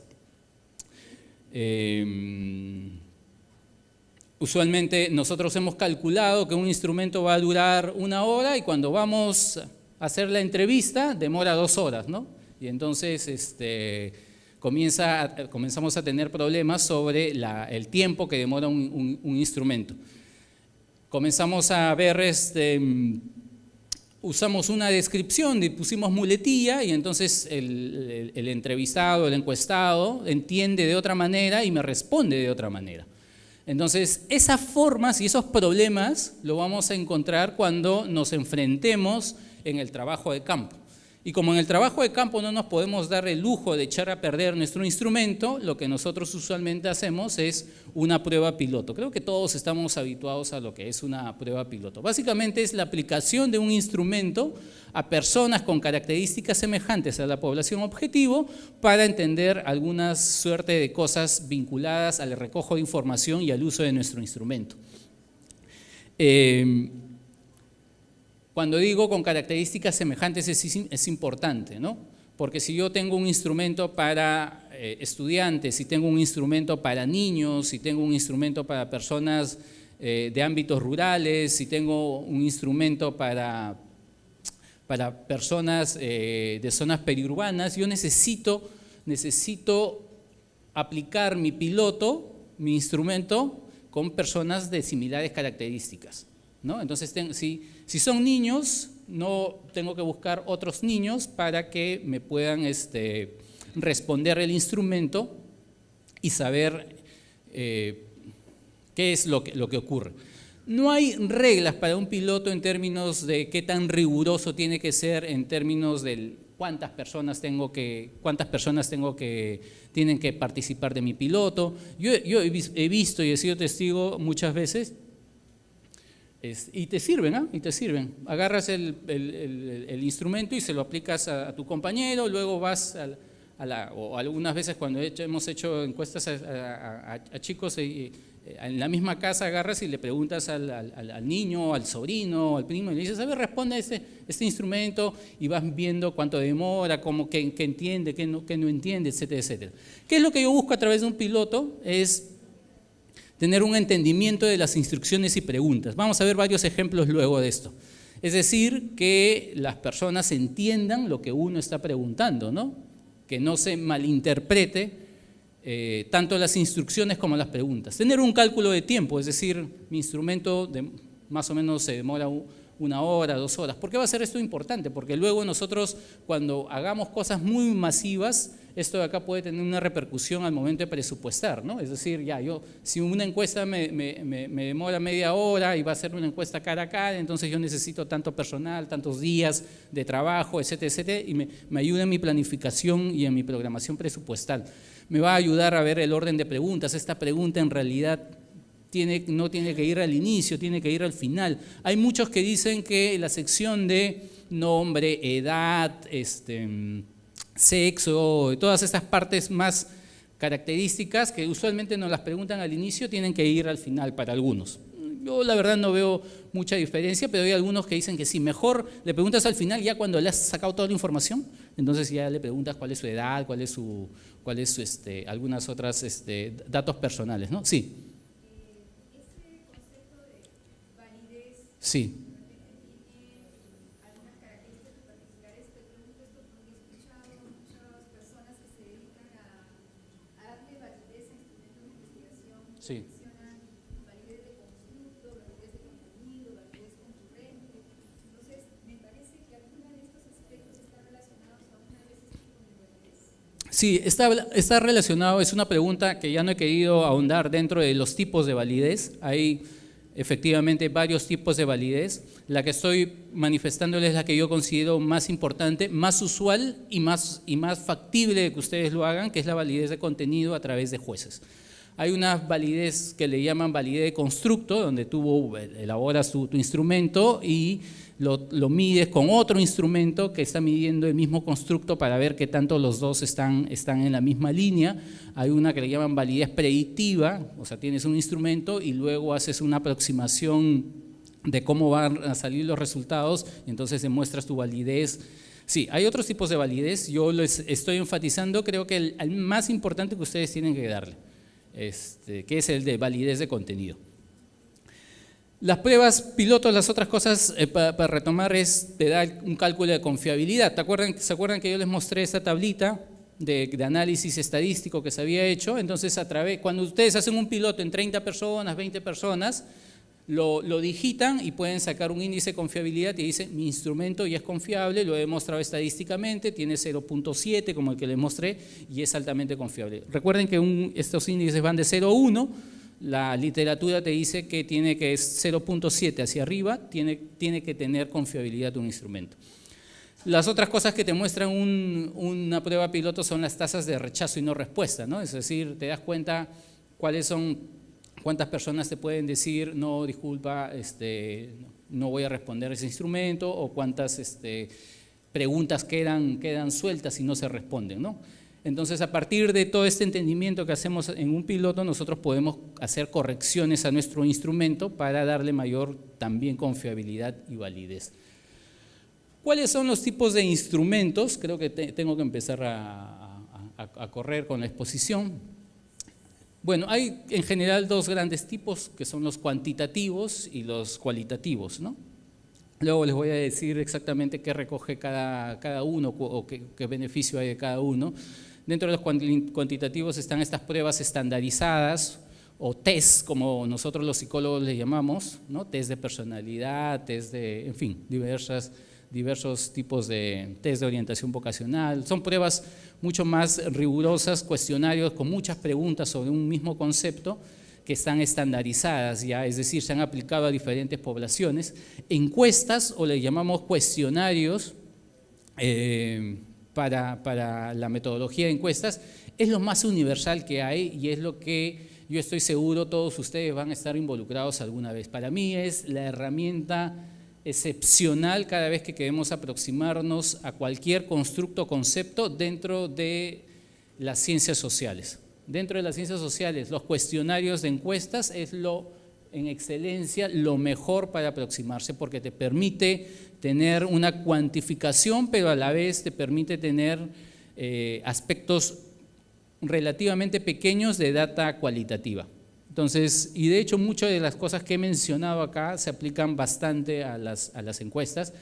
Usualmente nosotros hemos calculado que un instrumento va a durar 1 hora y cuando vamos a hacer la entrevista demora 2 horas, ¿no? Y entonces comenzamos a tener problemas sobre el tiempo que demora un instrumento. Comenzamos a ver, usamos una descripción, pusimos muletilla y entonces el entrevistado, el encuestado entiende de otra manera y me responde de otra manera. Entonces, esas formas y esos problemas lo vamos a encontrar cuando nos enfrentemos en el trabajo de campo. Y como en el trabajo de campo no nos podemos dar el lujo de echar a perder nuestro instrumento, lo que nosotros usualmente hacemos es una prueba piloto. Creo que todos estamos habituados a lo que es una prueba piloto. Básicamente es la aplicación de un instrumento a personas con características semejantes a la población objetivo para entender alguna suerte de cosas vinculadas al recojo de información y al uso de nuestro instrumento. Cuando digo con características semejantes es importante, ¿no? Porque si yo tengo un instrumento para estudiantes, si tengo un instrumento para niños, si tengo un instrumento para personas de ámbitos rurales, si tengo un instrumento para personas de zonas periurbanas, yo necesito aplicar mi piloto, mi instrumento, con personas de similares características, ¿no? Entonces, si son niños, no tengo que buscar otros niños para que me puedan responder el instrumento y saber qué es lo que ocurre. No hay reglas para un piloto en términos de qué tan riguroso tiene que ser en términos de cuántas personas tienen que participar de mi piloto. Yo he visto y he sido testigo muchas veces Y te sirven, ¿ah? Y te sirven. Agarras el instrumento y se lo aplicas a tu compañero, luego vas o algunas veces cuando hemos hecho encuestas a chicos en la misma casa, agarras y le preguntas al niño, al sobrino, al primo, y le dices, a ver, responde este instrumento, y vas viendo cuánto demora, qué entiende, qué no entiende, etcétera, etcétera. ¿Qué es lo que yo busco a través de un piloto? Es tener un entendimiento de las instrucciones y preguntas. Vamos a ver varios ejemplos luego de esto. Es decir, que las personas entiendan lo que uno está preguntando, ¿no? Que no se malinterprete tanto las instrucciones como las preguntas. Tener un cálculo de tiempo, es decir, mi instrumento más o menos se demora 1 hora, 2 horas. ¿Por qué va a ser esto importante? Porque luego nosotros, cuando hagamos cosas muy masivas, esto de acá puede tener una repercusión al momento de presupuestar, ¿no? Es decir, si una encuesta me demora media hora y va a ser una encuesta cara a cara, entonces yo necesito tanto personal, tantos días de trabajo, etcétera, etcétera, y me ayuda en mi planificación y en mi programación presupuestal. Me va a ayudar a ver el orden de preguntas. Esta pregunta en realidad no tiene que ir al inicio, tiene que ir al final. Hay muchos que dicen que la sección de nombre, edad, sexo, todas estas partes más características que usualmente nos las preguntan al inicio, tienen que ir al final para algunos. Yo la verdad no veo mucha diferencia, pero hay algunos que dicen que sí, mejor le preguntas al final ya cuando le has sacado toda la información, entonces ya le preguntas cuál es su edad, cuál es su algunas otras datos personales, ¿no? Sí. Ese concepto de validez, Sí. tiene algunas características particulares. Te pregunto esto porque he escuchado muchas personas que se dedican a darle validez a instrumentos de investigación. Sí. Mencionan validez de constructo, validez de contenido, validez concurrente. Entonces, me parece que algunos de estos aspectos están relacionados a una de esas tipos de validez. Sí, está relacionado, es una pregunta que ya no he querido ahondar dentro de los tipos de validez. Hay efectivamente varios tipos de validez. La que estoy manifestándoles es la que yo considero más importante, más usual y más factible de que ustedes lo hagan, que es la validez de contenido a través de jueces. Hay una validez que le llaman validez de constructo, donde tú elaboras tu instrumento y lo mides con otro instrumento que está midiendo el mismo constructo para ver qué tanto los dos están en la misma línea. Hay una que le llaman validez predictiva, o sea, tienes un instrumento y luego haces una aproximación de cómo van a salir los resultados y entonces demuestras tu validez. Sí, hay otros tipos de validez, yo les estoy enfatizando, creo que el más importante que ustedes tienen que darle, que es el de validez de contenido. Las pruebas pilotos, las otras cosas para retomar te da un cálculo de confiabilidad. ¿Se acuerdan que yo les mostré esta tablita de análisis estadístico que se había hecho? Entonces, cuando ustedes hacen un piloto en 30 personas, 20 personas, lo digitan y pueden sacar un índice de confiabilidad y dice, mi instrumento ya es confiable, lo he demostrado estadísticamente, tiene 0.7 como el que les mostré y es altamente confiable. Recuerden que estos índices van de 0 a 1, la literatura te dice que tiene que 0.7 hacia arriba, tiene que tener confiabilidad un instrumento. Las otras cosas que te muestran una prueba piloto son las tasas de rechazo y no respuesta, ¿no? Es decir, te das cuenta cuántas personas te pueden decir, no, disculpa, no voy a responder ese instrumento, o cuántas preguntas quedan sueltas y no se responden, ¿no? Entonces, a partir de todo este entendimiento que hacemos en un piloto, nosotros podemos hacer correcciones a nuestro instrumento para darle mayor también confiabilidad y validez. ¿Cuáles son los tipos de instrumentos? Creo que tengo que empezar a correr con la exposición. Bueno, hay en general dos grandes tipos, que son los cuantitativos y los cualitativos, ¿no? Luego les voy a decir exactamente qué recoge cada uno o qué beneficio hay de cada uno. Dentro de los cuantitativos están estas pruebas estandarizadas o test, como nosotros los psicólogos les llamamos, ¿no? Test de personalidad, test de, en fin, diversos tipos de test de orientación vocacional. Son pruebas mucho más rigurosas, cuestionarios con muchas preguntas sobre un mismo concepto que están estandarizadas ya, es decir, se han aplicado a diferentes poblaciones. Encuestas, o le llamamos cuestionarios, para la metodología de encuestas, es lo más universal que hay y es lo que yo estoy seguro todos ustedes van a estar involucrados alguna vez. Para mí es la herramienta excepcional cada vez que queremos aproximarnos a cualquier constructo o concepto dentro de las ciencias sociales. Dentro de las ciencias sociales, los cuestionarios de encuestas es en excelencia lo mejor para aproximarse, porque te permite tener una cuantificación, pero a la vez te permite tener aspectos relativamente pequeños de data cualitativa. Entonces, y de hecho muchas de las cosas que he mencionado acá se aplican bastante a las encuestas.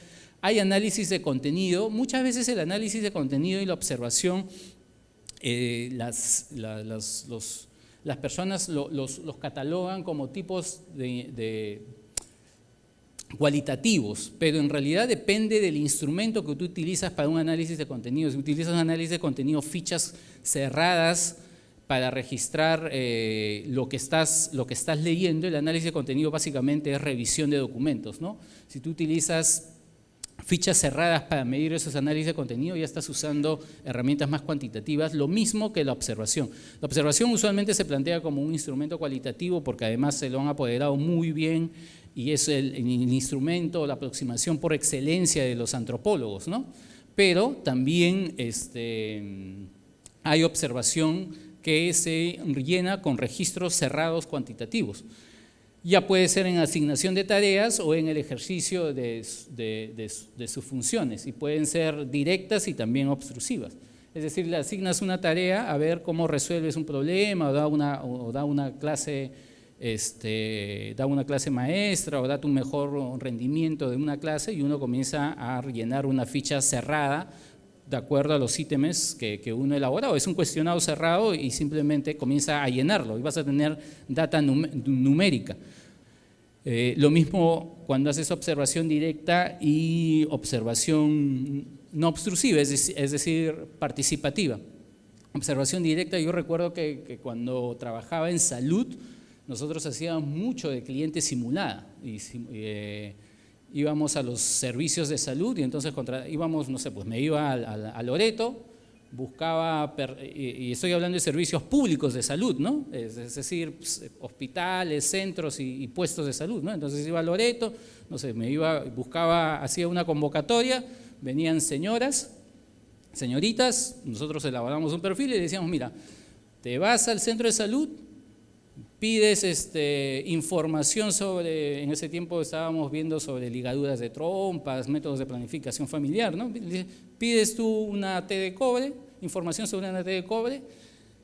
Hay análisis de contenido, muchas veces el análisis de contenido y la observación, las personas los catalogan como tipos de cualitativos, pero en realidad depende del instrumento que tú utilizas para un análisis de contenido. Si utilizas un análisis de contenido, fichas cerradas para registrar lo que estás leyendo, el análisis de contenido básicamente es revisión de documentos, ¿no? Si tú utilizas fichas cerradas para medir esos análisis de contenido, ya estás usando herramientas más cuantitativas, lo mismo que la observación. La observación usualmente se plantea como un instrumento cualitativo porque además se lo han apoderado muy bien y es el instrumento, la aproximación por excelencia de los antropólogos, ¿no? Pero también hay observación que se llena con registros cerrados cuantitativos. Ya puede ser en asignación de tareas o en el ejercicio de sus funciones, y pueden ser directas y también obtrusivas. Es decir, le asignas una tarea a ver cómo resuelves un problema, o da una clase maestra, o da tu mejor rendimiento de una clase, y uno comienza a rellenar una ficha cerrada de acuerdo a los ítems que uno elabora, o es un cuestionario cerrado y simplemente comienza a llenarlo y vas a tener data numérica. Lo mismo cuando haces observación directa y observación no obtrusiva, es decir, participativa. Observación directa, yo recuerdo que cuando trabajaba en salud, nosotros hacíamos mucho de cliente simulada, íbamos a los servicios de salud y entonces íbamos, no sé, pues me iba a Loreto, buscaba, y estoy hablando de servicios públicos de salud, ¿no? Es decir, hospitales, centros y puestos de salud, ¿no? Entonces iba a Loreto, no sé, buscaba, hacía una convocatoria, venían señoritas, nosotros elaboramos un perfil y le decíamos, mira, te vas al centro de salud, pides información sobre, en ese tiempo estábamos viendo sobre ligaduras de trompas, métodos de planificación familiar, ¿no? Pides tú una T de cobre, información sobre una T de cobre,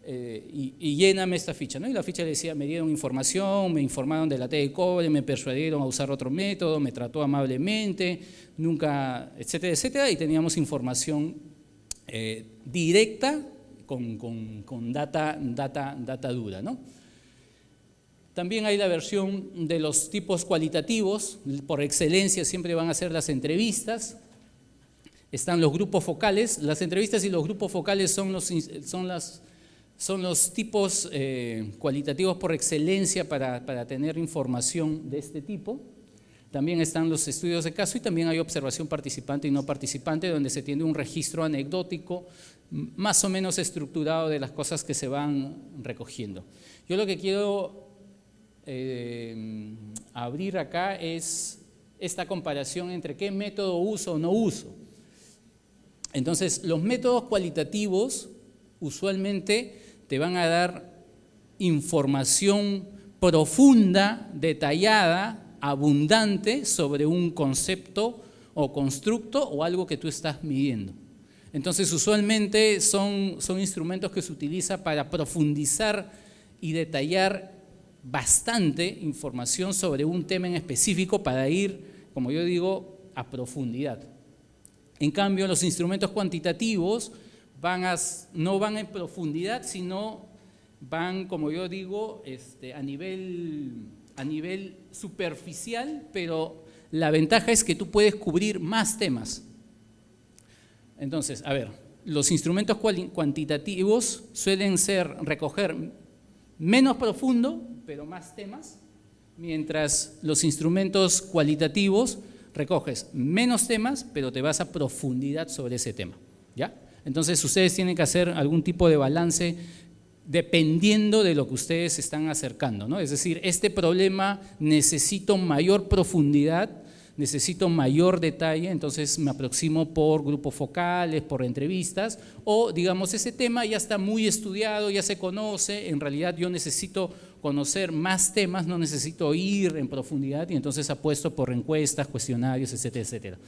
y lléname esta ficha, ¿no? Y la ficha le decía, me dieron información, me informaron de la T de cobre, me persuadieron a usar otro método, me trató amablemente, nunca, etcétera, etcétera, y teníamos información directa con data dura, ¿no? También hay la versión de los tipos cualitativos, por excelencia siempre van a ser las entrevistas, están los grupos focales, las entrevistas y los grupos focales son los tipos cualitativos por excelencia para tener información de este tipo. También están los estudios de caso y también hay observación participante y no participante, donde se tiene un registro anecdótico más o menos estructurado de las cosas que se van recogiendo. Yo lo que quiero abrir acá es esta comparación entre qué método uso o no uso. Entonces, los métodos cualitativos usualmente te van a dar información profunda, detallada, abundante sobre un concepto o constructo o algo que tú estás midiendo. Entonces, usualmente son instrumentos que se utilizan para profundizar y detallar bastante información sobre un tema en específico para ir, como yo digo, a profundidad. En cambio, los instrumentos cuantitativos no van en profundidad, sino van, como yo digo, a nivel superficial, pero la ventaja es que tú puedes cubrir más temas. Entonces, a ver, los instrumentos cuantitativos suelen recoger menos profundo, pero más temas, mientras los instrumentos cualitativos recoges menos temas, pero te vas a profundidad sobre ese tema, ¿ya? Entonces ustedes tienen que hacer algún tipo de balance dependiendo de lo que ustedes están acercando, ¿no? Es decir, este problema necesito mayor profundidad, necesito mayor detalle, entonces me aproximo por grupos focales, por entrevistas, o digamos ese tema ya está muy estudiado, ya se conoce, en realidad yo necesito conocer más temas, no necesito ir en profundidad y entonces apuesto por encuestas, cuestionarios, etcétera, etcétera.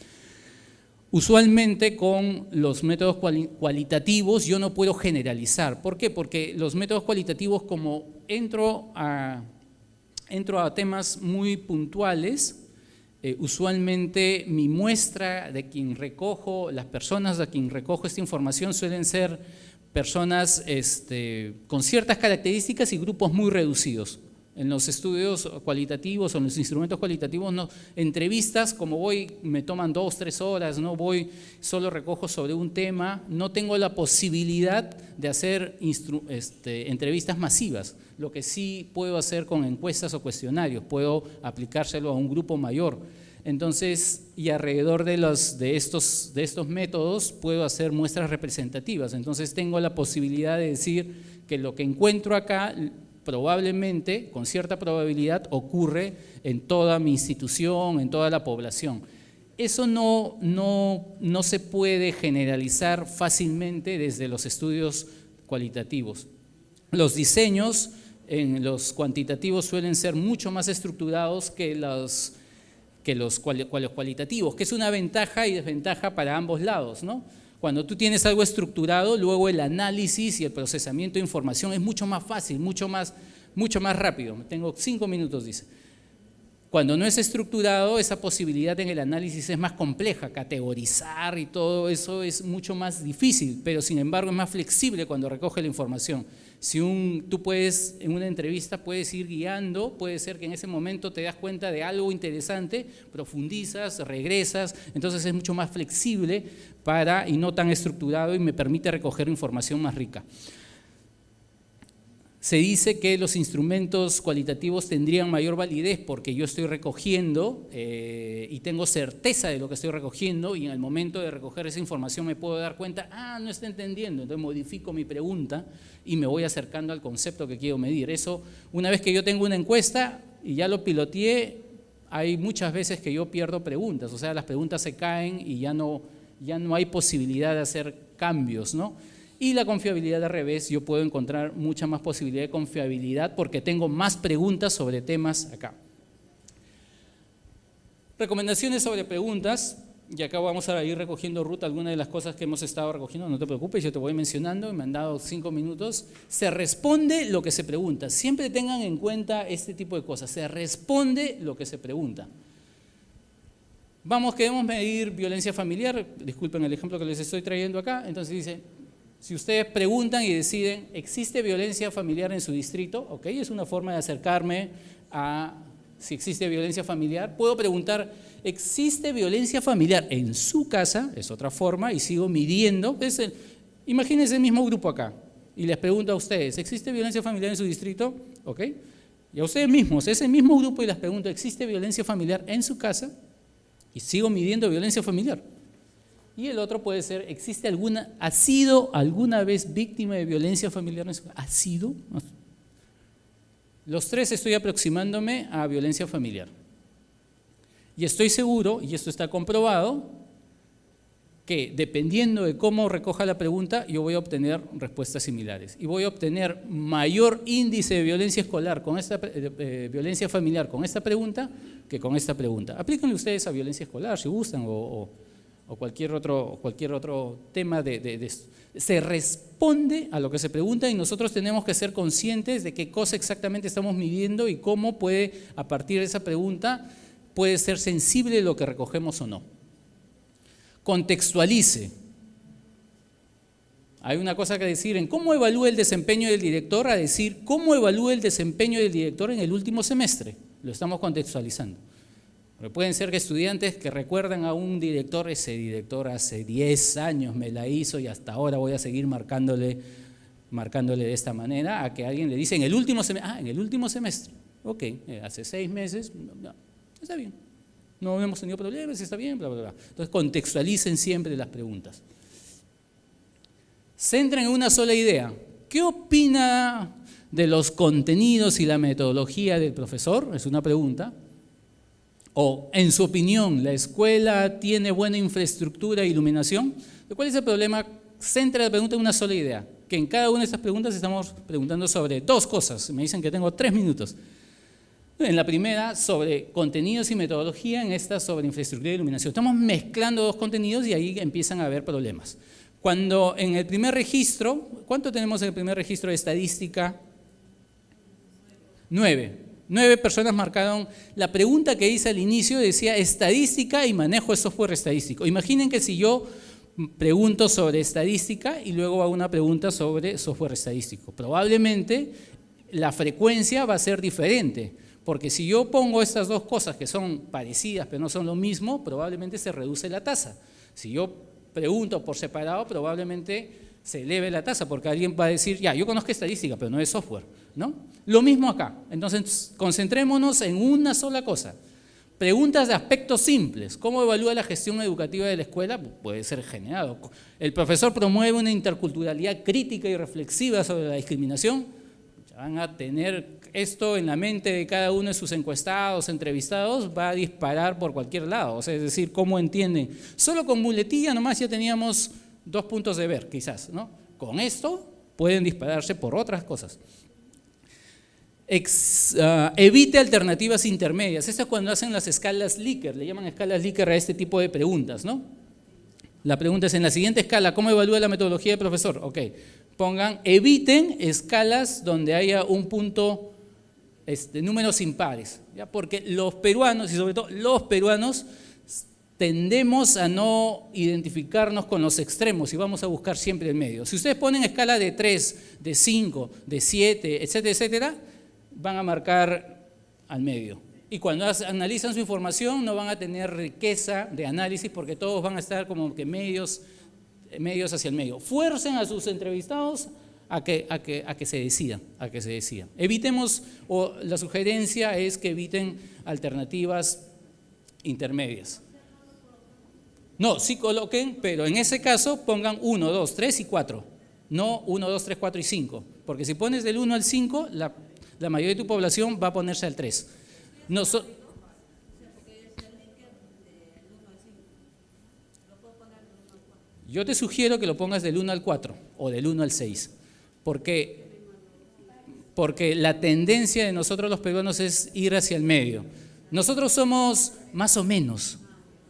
Usualmente con los métodos cualitativos yo no puedo generalizar. ¿Por qué? Porque los métodos cualitativos, como entro a temas muy puntuales, usualmente mi muestra de quien recojo, las personas de quien recojo esta información suelen ser personas con ciertas características y grupos muy reducidos. En los estudios cualitativos o en los instrumentos cualitativos, no, entrevistas, como voy, me toman 2, 3 horas, no voy, solo recojo sobre un tema, no tengo la posibilidad de hacer entrevistas masivas. Lo que sí puedo hacer con encuestas o cuestionarios, puedo aplicárselo a un grupo mayor. Entonces, y alrededor de estos métodos puedo hacer muestras representativas. Entonces, tengo la posibilidad de decir que lo que encuentro acá probablemente, con cierta probabilidad, ocurre en toda mi institución, en toda la población. Eso no se puede generalizar fácilmente desde los estudios cualitativos. Los diseños en los cuantitativos suelen ser mucho más estructurados que los cualitativos, que es una ventaja y desventaja para ambos lados, ¿no? Cuando tú tienes algo estructurado, luego el análisis y el procesamiento de información es mucho más fácil, mucho más rápido. Tengo 5 minutos, dice. Cuando no es estructurado, esa posibilidad en el análisis es más compleja, categorizar y todo eso es mucho más difícil, pero sin embargo es más flexible cuando recoge la información. Si tú puedes, en una entrevista puedes ir guiando, puede ser que en ese momento te das cuenta de algo interesante, profundizas, regresas, entonces es mucho más flexible y no tan estructurado y me permite recoger información más rica. Se dice que los instrumentos cualitativos tendrían mayor validez porque yo estoy recogiendo y tengo certeza de lo que estoy recogiendo y en el momento de recoger esa información me puedo dar cuenta, no está entendiendo, entonces modifico mi pregunta y me voy acercando al concepto que quiero medir. Eso, una vez que yo tengo una encuesta y ya lo piloteé, hay muchas veces que yo pierdo preguntas, o sea, las preguntas se caen y ya no hay posibilidad de hacer cambios, ¿no? Y la confiabilidad al revés, yo puedo encontrar mucha más posibilidad de confiabilidad porque tengo más preguntas sobre temas acá. Recomendaciones sobre preguntas, y acá vamos a ir recogiendo, Ruth, algunas de las cosas que hemos estado recogiendo, no te preocupes, yo te voy mencionando, me han dado 5 minutos. Se responde lo que se pregunta, siempre tengan en cuenta este tipo de cosas, se responde lo que se pregunta. Queremos medir violencia familiar, disculpen el ejemplo que les estoy trayendo acá, entonces dice, si ustedes preguntan y deciden, ¿existe violencia familiar en su distrito? Ok, es una forma de acercarme a si existe violencia familiar. Puedo preguntar, ¿existe violencia familiar en su casa? Es otra forma y sigo midiendo. Imagínense el mismo grupo acá y les pregunto a ustedes, ¿existe violencia familiar en su distrito? Ok, y a ustedes mismos, ese mismo grupo y les pregunto, ¿existe violencia familiar en su casa? Y sigo midiendo violencia familiar. Y el otro puede ser, ¿ha sido alguna vez víctima de violencia familiar? ¿Ha sido? Los 3 estoy aproximándome a violencia familiar. Y estoy seguro, y esto está comprobado, que dependiendo de cómo recoja la pregunta, yo voy a obtener respuestas similares. Y voy a obtener mayor índice de violencia escolar violencia familiar con esta pregunta que con esta pregunta. Aplíquenle ustedes a violencia escolar si gustan o cualquier otro tema de esto. Se responde a lo que se pregunta y nosotros tenemos que ser conscientes de qué cosa exactamente estamos midiendo y cómo puede, a partir de esa pregunta, puede ser sensible lo que recogemos o no. Contextualice. Hay una cosa que decir en cómo evalúa el desempeño del director a decir cómo evalúa el desempeño del director en el último semestre. Lo estamos contextualizando. Pero pueden ser que estudiantes que recuerdan a un director, ese director hace 10 años me la hizo y hasta ahora voy a seguir marcándole de esta manera, a que alguien le dice en el último semestre, ok, hace 6 meses, no, está bien, no hemos tenido problemas, está bien, bla, bla, bla. Entonces contextualicen siempre las preguntas. Centren en una sola idea. ¿qué opina de los contenidos y la metodología del profesor? Es una pregunta. O, en su opinión, ¿la escuela tiene buena infraestructura e iluminación? ¿Cuál es el problema? Centra la pregunta en una sola idea, que en cada una de estas preguntas estamos preguntando sobre dos cosas. Me dicen que tengo 3 minutos. En la primera, sobre contenidos y metodología, en esta, sobre infraestructura e iluminación. Estamos mezclando dos contenidos y ahí empiezan a haber problemas. Cuando en el primer registro, ¿cuánto tenemos en el primer registro de estadística? 9 personas marcaron. La pregunta que hice al inicio decía estadística y manejo de software estadístico. Imaginen que si yo pregunto sobre estadística y luego hago una pregunta sobre software estadístico. Probablemente la frecuencia va a ser diferente, porque si yo pongo estas dos cosas que son parecidas pero no son lo mismo, probablemente se reduce la tasa. Si yo pregunto por separado, probablemente se eleve la tasa, porque alguien va a decir, ya, yo conozco estadística, pero no es software, ¿no? Lo mismo acá. Entonces, concentrémonos en una sola cosa. Preguntas de aspectos simples. ¿Cómo evalúa la gestión educativa de la escuela? Puede ser generado. ¿El profesor promueve una interculturalidad crítica y reflexiva sobre la discriminación? Van a tener esto en la mente de cada uno de sus encuestados, entrevistados, va a disparar por cualquier lado. O sea, es decir, ¿cómo entienden? Solo con muletilla nomás ya teníamos 2 puntos de ver, quizás, ¿no? Con esto pueden dispararse por otras cosas. Evite alternativas intermedias. Esto es cuando hacen las escalas Likert, le llaman escalas Likert a este tipo de preguntas, ¿no? La pregunta es, en la siguiente escala, ¿cómo evalúa la metodología del profesor? Ok, pongan, eviten escalas donde haya un punto, números impares, ¿ya? Porque los peruanos, y sobre todo los peruanos, tendemos a no identificarnos con los extremos y vamos a buscar siempre el medio. Si ustedes ponen escala de 3, de 5, de 7, etcétera, etcétera, van a marcar al medio. Y cuando analizan su información no van a tener riqueza de análisis porque todos van a estar como que medios hacia el medio. Fuercen a sus entrevistados a que se decidan, Evitemos, o la sugerencia es que eviten alternativas intermedias. No, sí coloquen, pero en ese caso pongan 1, 2, 3 y 4. No 1, 2, 3, 4 y 5. Porque si pones del 1 al 5, la mayoría de tu población va a ponerse al 3. Yo te sugiero que lo pongas del 1 al 4 o del 1 al 6. Porque la tendencia de nosotros los peruanos es ir hacia el medio. Nosotros somos más o menos.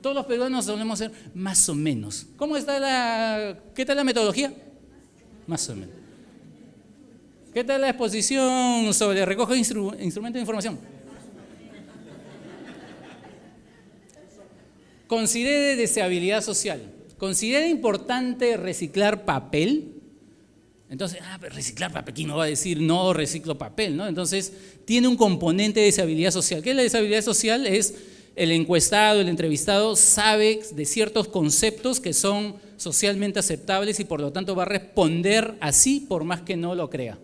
Todos los peruanos solemos ser más o menos. ¿Qué tal la metodología? Más o menos. ¿Qué tal la exposición sobre recoge de instrumentos de información? Considere deseabilidad social. ¿Considera importante reciclar papel? Entonces, reciclar papel, ¿quién no va a decir no reciclo papel, ¿no? Entonces, tiene un componente de deshabilidad social. ¿Qué es la deshabilidad social? Es el encuestado, el entrevistado sabe de ciertos conceptos que son socialmente aceptables y por lo tanto va a responder así por más que no lo crea.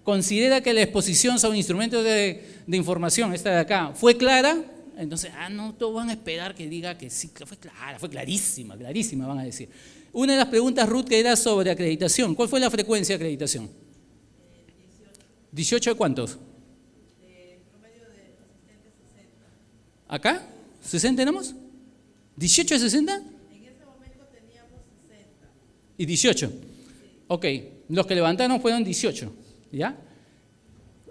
Considera que la exposición sobre instrumentos de información, esta de acá, fue clara, entonces, no, todos van a esperar que diga que sí, que fue clara, fue clarísima, van a decir. Una de las preguntas, Ruth, que era sobre acreditación. ¿Cuál fue la frecuencia de acreditación? 18 de cuántos? Promedio de asistentes 60. ¿Acá? ¿60 tenemos? ¿18 de 60? En ese momento teníamos 60. ¿Y 18? Ok, los que levantaron fueron 18, ¿ya?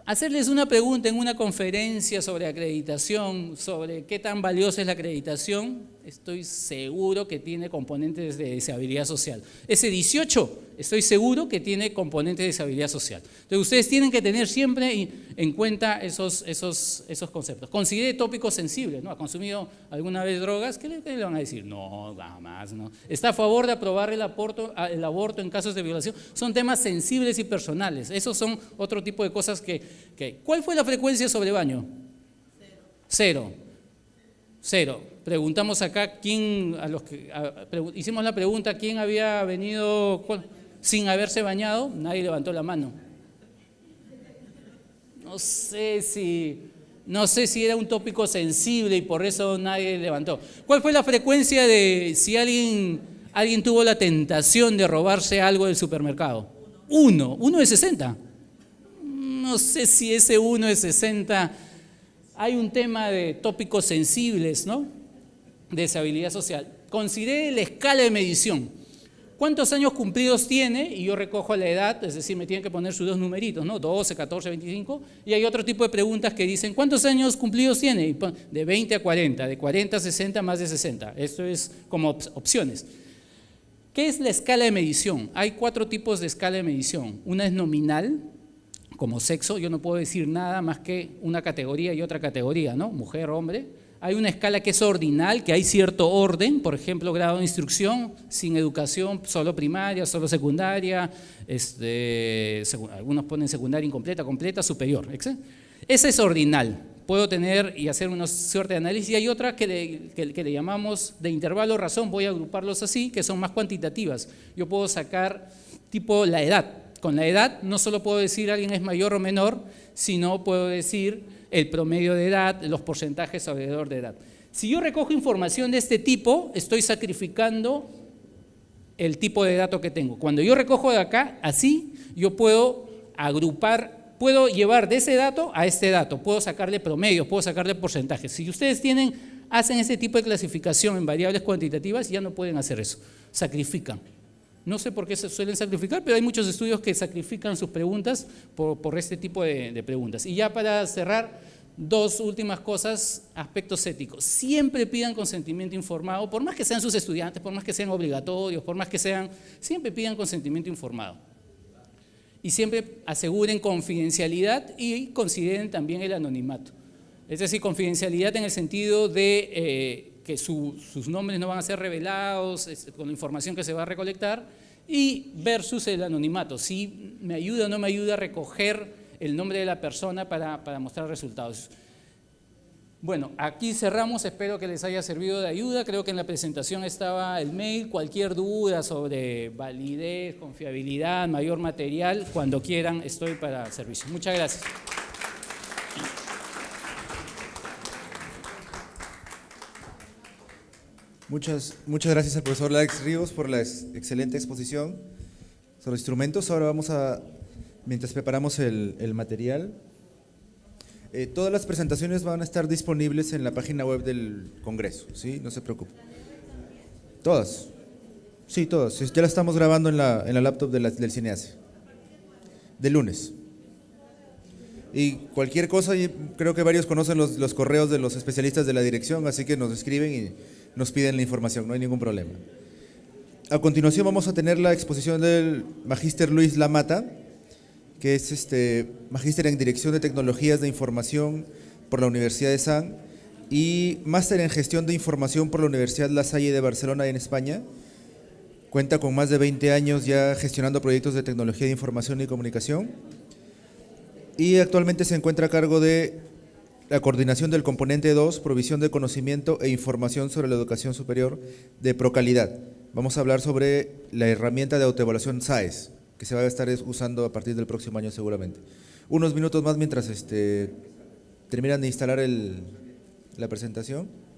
Hacerles una pregunta en una conferencia sobre acreditación, sobre qué tan valiosa es la acreditación, estoy seguro que tiene componentes de deshabilidad social. Ese 18, estoy seguro que tiene componentes de deshabilidad social. Entonces, ustedes tienen que tener siempre en cuenta esos conceptos. Considere tópicos sensibles, ¿no? ¿Ha consumido alguna vez drogas? ¿Qué le van a decir? No, nada más, no. ¿Está a favor de aprobar el aborto en casos de violación? Son temas sensibles y personales. Esos son otro tipo de cosas que ¿cuál fue la frecuencia sobre baño? Cero. Preguntamos acá hicimos la pregunta, ¿quién había venido sin haberse bañado? Nadie levantó la mano. No sé si era un tópico sensible y por eso nadie levantó. ¿Cuál fue la frecuencia de si alguien tuvo la tentación de robarse algo del supermercado? Uno de 60. No sé si ese 1 de 60, hay un tema de tópicos sensibles, ¿no? De deshabilidad social. Considere la escala de medición. ¿Cuántos años cumplidos tiene? Y yo recojo la edad, es decir, me tienen que poner sus dos numeritos, ¿no? 12, 14, 25. Y hay otro tipo de preguntas que dicen, ¿cuántos años cumplidos tiene? De 20 a 40, de 40 a 60, más de 60. Esto es como opciones. ¿Qué es la escala de medición? Hay 4 tipos de escala de medición. Una es nominal, como sexo, yo no puedo decir nada más que una categoría y otra categoría, ¿no? Mujer, hombre. Hay una escala que es ordinal, que hay cierto orden, por ejemplo, grado de instrucción, sin educación, solo primaria, solo secundaria, algunos ponen secundaria incompleta, completa, superior. Esa es ordinal. Puedo tener y hacer una suerte de análisis. Y hay otra que le llamamos de intervalo razón, voy a agruparlos así, que son más cuantitativas. Yo puedo sacar tipo la edad. Con la edad no solo puedo decir alguien es mayor o menor, sino puedo decir el promedio de edad, los porcentajes alrededor de edad. Si yo recojo información de este tipo, estoy sacrificando el tipo de dato que tengo. Cuando yo recojo de acá, así, yo puedo agrupar, puedo llevar de ese dato a este dato, puedo sacarle promedios, puedo sacarle porcentajes. Si ustedes hacen ese tipo de clasificación en variables cuantitativas, ya no pueden hacer eso, sacrifican. No sé por qué se suelen sacrificar, pero hay muchos estudios que sacrifican sus preguntas por este tipo de preguntas. Y ya para cerrar, 2 últimas cosas, aspectos éticos. Siempre pidan consentimiento informado, por más que sean sus estudiantes, por más que sean obligatorios, por más que sean, siempre pidan consentimiento informado. Y siempre aseguren confidencialidad y consideren también el anonimato. Es decir, confidencialidad en el sentido de que sus nombres no van a ser revelados con la información que se va a recolectar, y versus el anonimato, si me ayuda o no me ayuda a recoger el nombre de la persona para mostrar resultados. Bueno, aquí cerramos, espero que les haya servido de ayuda. Creo que en la presentación estaba el mail. Cualquier duda sobre validez, confiabilidad, mayor material, cuando quieran estoy para servicio. Muchas gracias. Muchas gracias al profesor Alex Ríos por la excelente exposición sobre los instrumentos. Ahora vamos a, mientras preparamos el material, todas las presentaciones van a estar disponibles en la página web del Congreso, ¿sí? No se preocupe. ¿Todas? Sí, todas. Ya las estamos grabando en la laptop del Cinease. De lunes. Y cualquier cosa, creo que varios conocen los correos de los especialistas de la dirección, así que nos escriben y nos piden la información, no hay ningún problema. A continuación vamos a tener la exposición del Magíster Luis Lamata, que es Magíster en Dirección de Tecnologías de Información por la Universidad de Sant y Máster en Gestión de Información por la Universidad La Salle de Barcelona en España. Cuenta con más de 20 años ya gestionando proyectos de tecnología de información y comunicación y actualmente se encuentra a cargo de la coordinación del componente 2, provisión de conocimiento e información sobre la educación superior de Procalidad. Vamos a hablar sobre la herramienta de autoevaluación SAES, que se va a estar usando a partir del próximo año seguramente. Unos minutos más mientras terminan de instalar la presentación.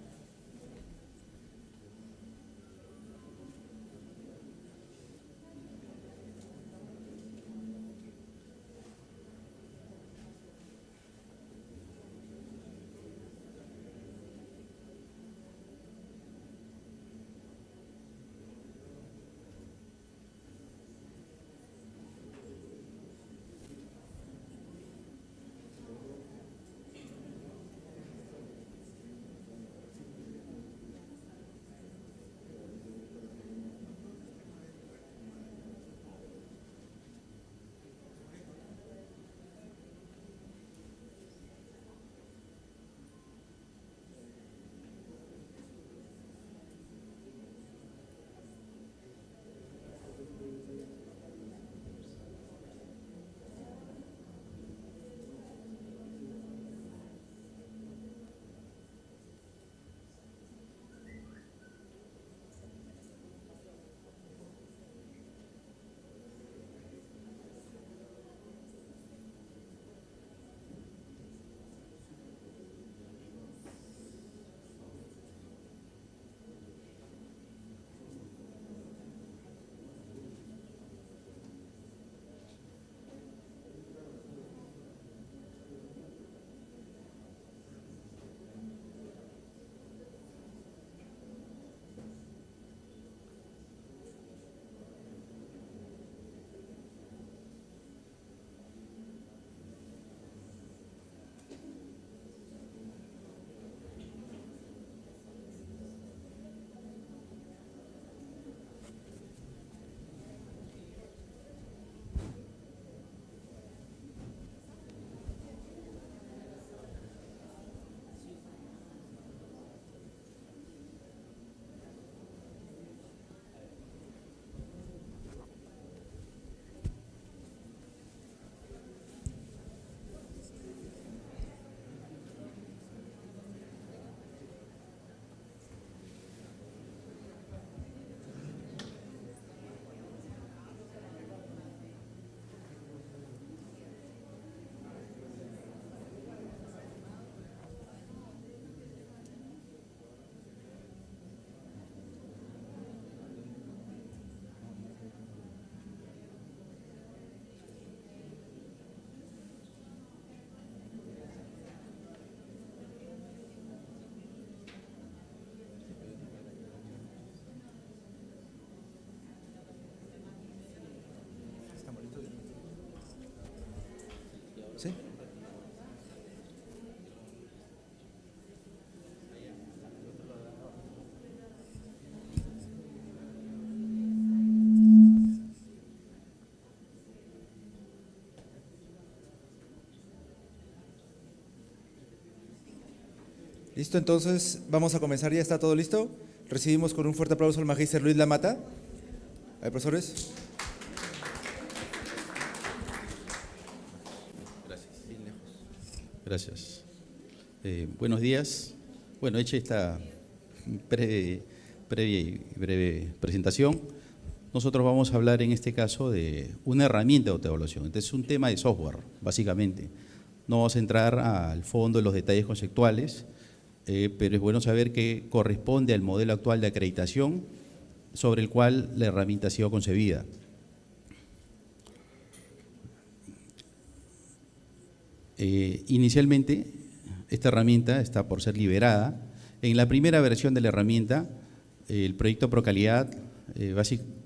¿Sí? Listo, entonces vamos a comenzar. ¿Ya está todo listo? Recibimos con un fuerte aplauso al magíster Luis Lamata. A ver, profesores. Gracias. Buenos días. Bueno, hecha esta previa y breve presentación, nosotros vamos a hablar en este caso de una herramienta de autoevaluación. Entonces es un tema de software, básicamente. No vamos a entrar al fondo de los detalles conceptuales, pero es bueno saber que corresponde al modelo actual de acreditación sobre el cual la herramienta ha sido concebida. Inicialmente, esta herramienta está por ser liberada. En la primera versión de la herramienta, el proyecto ProCalidad,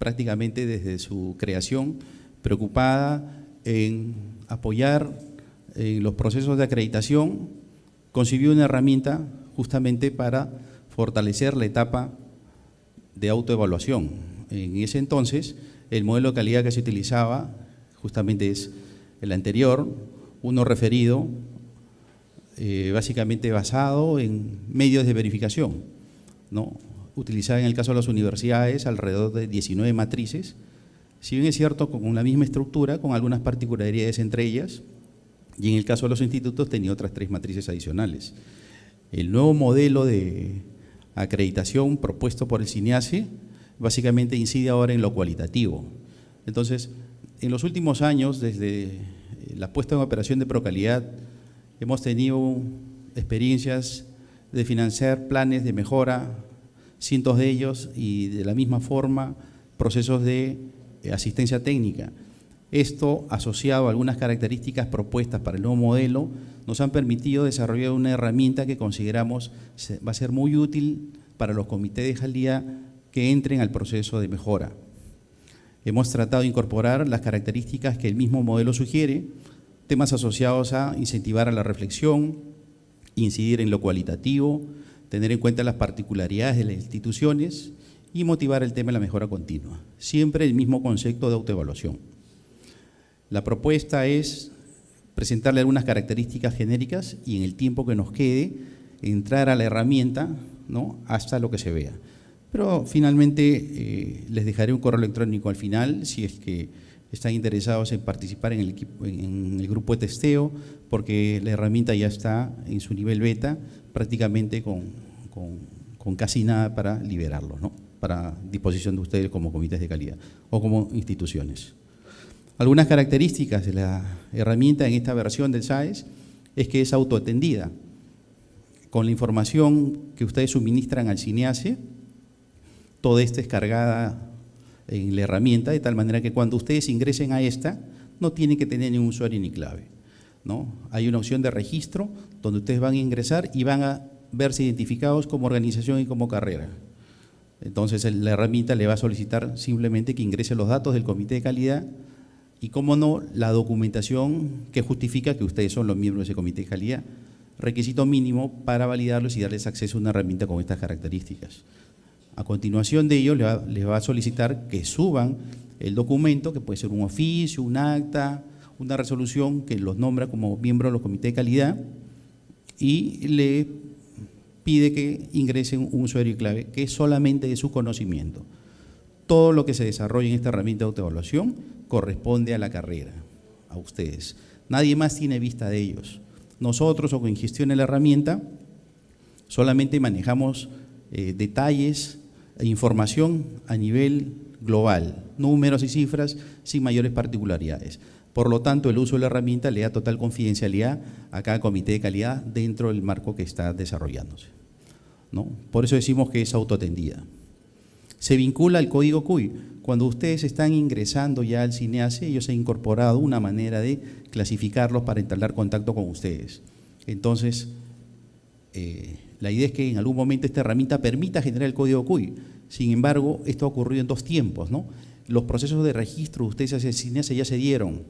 prácticamente desde su creación, preocupada en apoyar los procesos de acreditación, concibió una herramienta justamente para fortalecer la etapa de autoevaluación. En ese entonces, el modelo de calidad que se utilizaba justamente es el anterior, uno referido, básicamente basado en medios de verificación, ¿no? Utilizaba en el caso de las universidades alrededor de 19 matrices, si bien es cierto con la misma estructura, con algunas particularidades entre ellas, y en el caso de los institutos tenía otras 3 matrices adicionales. El nuevo modelo de acreditación propuesto por el CINEACE básicamente incide ahora en lo cualitativo. Entonces, en los últimos años, desde la puesta en operación de ProCalidad, hemos tenido experiencias de financiar planes de mejora, cientos de ellos, y de la misma forma procesos de asistencia técnica. Esto, asociado a algunas características propuestas para el nuevo modelo, nos han permitido desarrollar una herramienta que consideramos va a ser muy útil para los comités de calidad que entren al proceso de mejora. Hemos tratado de incorporar las características que el mismo modelo sugiere, temas asociados a incentivar a la reflexión, incidir en lo cualitativo, tener en cuenta las particularidades de las instituciones y motivar el tema de la mejora continua. Siempre el mismo concepto de autoevaluación. La propuesta es presentarle algunas características genéricas y en el tiempo que nos quede, entrar a la herramienta, ¿no?, hasta lo que se vea. Pero finalmente les dejaré un correo electrónico al final si es que están interesados en participar en el grupo de testeo, porque la herramienta ya está en su nivel beta, prácticamente con casi nada para liberarlo, ¿no?, para disposición de ustedes como comités de calidad o como instituciones. Algunas características de la herramienta en esta versión del SAES es que es autoatendida. Con la información que ustedes suministran al CINEACE, toda esta es cargada en la herramienta, de tal manera que cuando ustedes ingresen a esta, no tienen que tener ni un usuario ni clave, ¿no? Hay una opción de registro donde ustedes van a ingresar y van a verse identificados como organización y como carrera. Entonces la herramienta le va a solicitar simplemente que ingrese los datos del comité de calidad y, cómo no, la documentación que justifica que ustedes son los miembros de ese comité de calidad, requisito mínimo para validarlos y darles acceso a una herramienta con estas características. A continuación de ello, les va a solicitar que suban el documento, que puede ser un oficio, un acta, una resolución que los nombra como miembros de los comités de calidad, y le pide que ingresen un usuario y clave que es solamente de su conocimiento. Todo lo que se desarrolla en esta herramienta de autoevaluación corresponde a la carrera, a ustedes. Nadie más tiene vista de ellos. Nosotros, o quien gestione la herramienta, solamente manejamos detalles e información a nivel global, números y cifras sin mayores particularidades. Por lo tanto, el uso de la herramienta le da total confidencialidad a cada comité de calidad dentro del marco que está desarrollándose, ¿no? Por eso decimos que es autoatendida. Se vincula al código CUI. Cuando ustedes están ingresando ya al CINEACE, ellos han incorporado una manera de clasificarlos para entablar contacto con ustedes. Entonces, la idea es que en algún momento esta herramienta permita generar el código CUI. Sin embargo, esto ha ocurrido en 2 tiempos, ¿no? Los procesos de registro de ustedes hacia el CINEACE ya se dieron,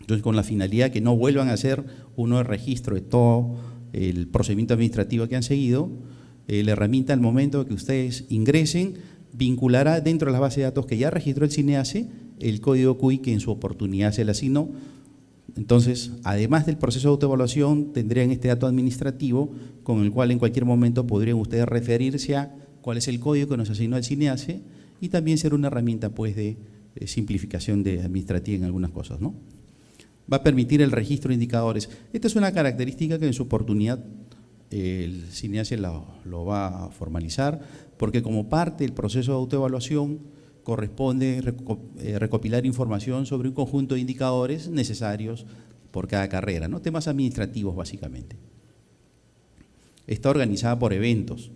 Entonces, con la finalidad que no vuelvan a hacer uno de registro de todo el procedimiento administrativo que han seguido, la herramienta al momento de que ustedes ingresen vinculará dentro de las bases de datos que ya registró el CINEACE el código CUI que en su oportunidad se le asignó. Entonces, además del proceso de autoevaluación, tendrían este dato administrativo con el cual en cualquier momento podrían ustedes referirse a cuál es el código que nos asignó el CINEACE y también ser una herramienta pues, de simplificación administrativa en algunas cosas, ¿no? Va a permitir el registro de indicadores. Esta es una característica que en su oportunidad el CINEACE lo va a formalizar, porque como parte del proceso de autoevaluación corresponde recopilar información sobre un conjunto de indicadores necesarios por cada carrera, ¿no? Temas administrativos básicamente. Está organizada por eventos.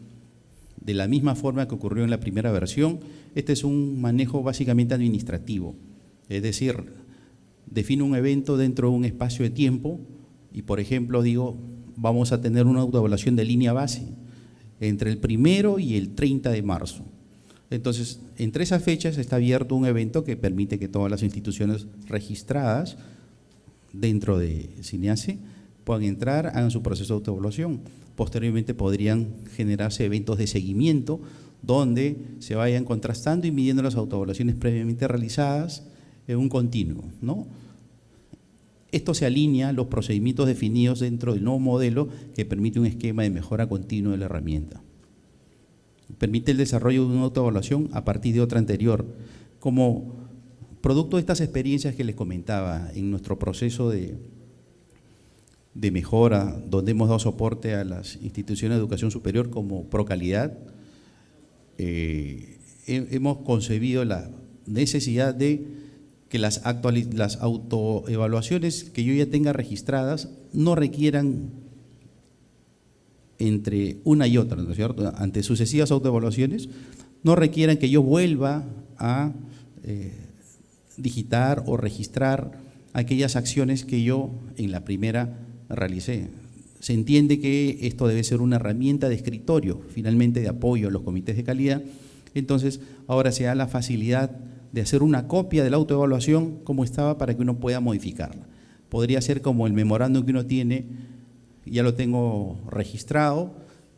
De la misma forma que ocurrió en la primera versión, este es un manejo básicamente administrativo, es decir, defino un evento dentro de un espacio de tiempo y, por ejemplo, digo, vamos a tener una autoevaluación de línea base entre el 1 y el 30 de marzo. Entonces, entre esas fechas está abierto un evento que permite que todas las instituciones registradas dentro de CINEACE puedan entrar, hagan su proceso de autoevaluación. Posteriormente podrían generarse eventos de seguimiento donde se vayan contrastando y midiendo las autoevaluaciones previamente realizadas en un continuo, ¿no? Esto se alinea a los procedimientos definidos dentro del nuevo modelo que permite un esquema de mejora continua de la herramienta. Permite el desarrollo de una autoevaluación a partir de otra anterior. Como producto de estas experiencias que les comentaba en nuestro proceso de mejora, donde hemos dado soporte a las instituciones de educación superior como Procalidad, hemos concebido la necesidad de que las autoevaluaciones que yo ya tenga registradas no requieran entre una y otra, ¿no es cierto? Ante sucesivas autoevaluaciones, no requieran que yo vuelva a digitar o registrar aquellas acciones que yo en la primera realicé. Se entiende que esto debe ser una herramienta de escritorio, finalmente de apoyo a los comités de calidad. Entonces, ahora se da la facilidad de hacer una copia de la autoevaluación como estaba para que uno pueda modificarla. Podría ser como el memorándum que uno tiene, ya lo tengo registrado,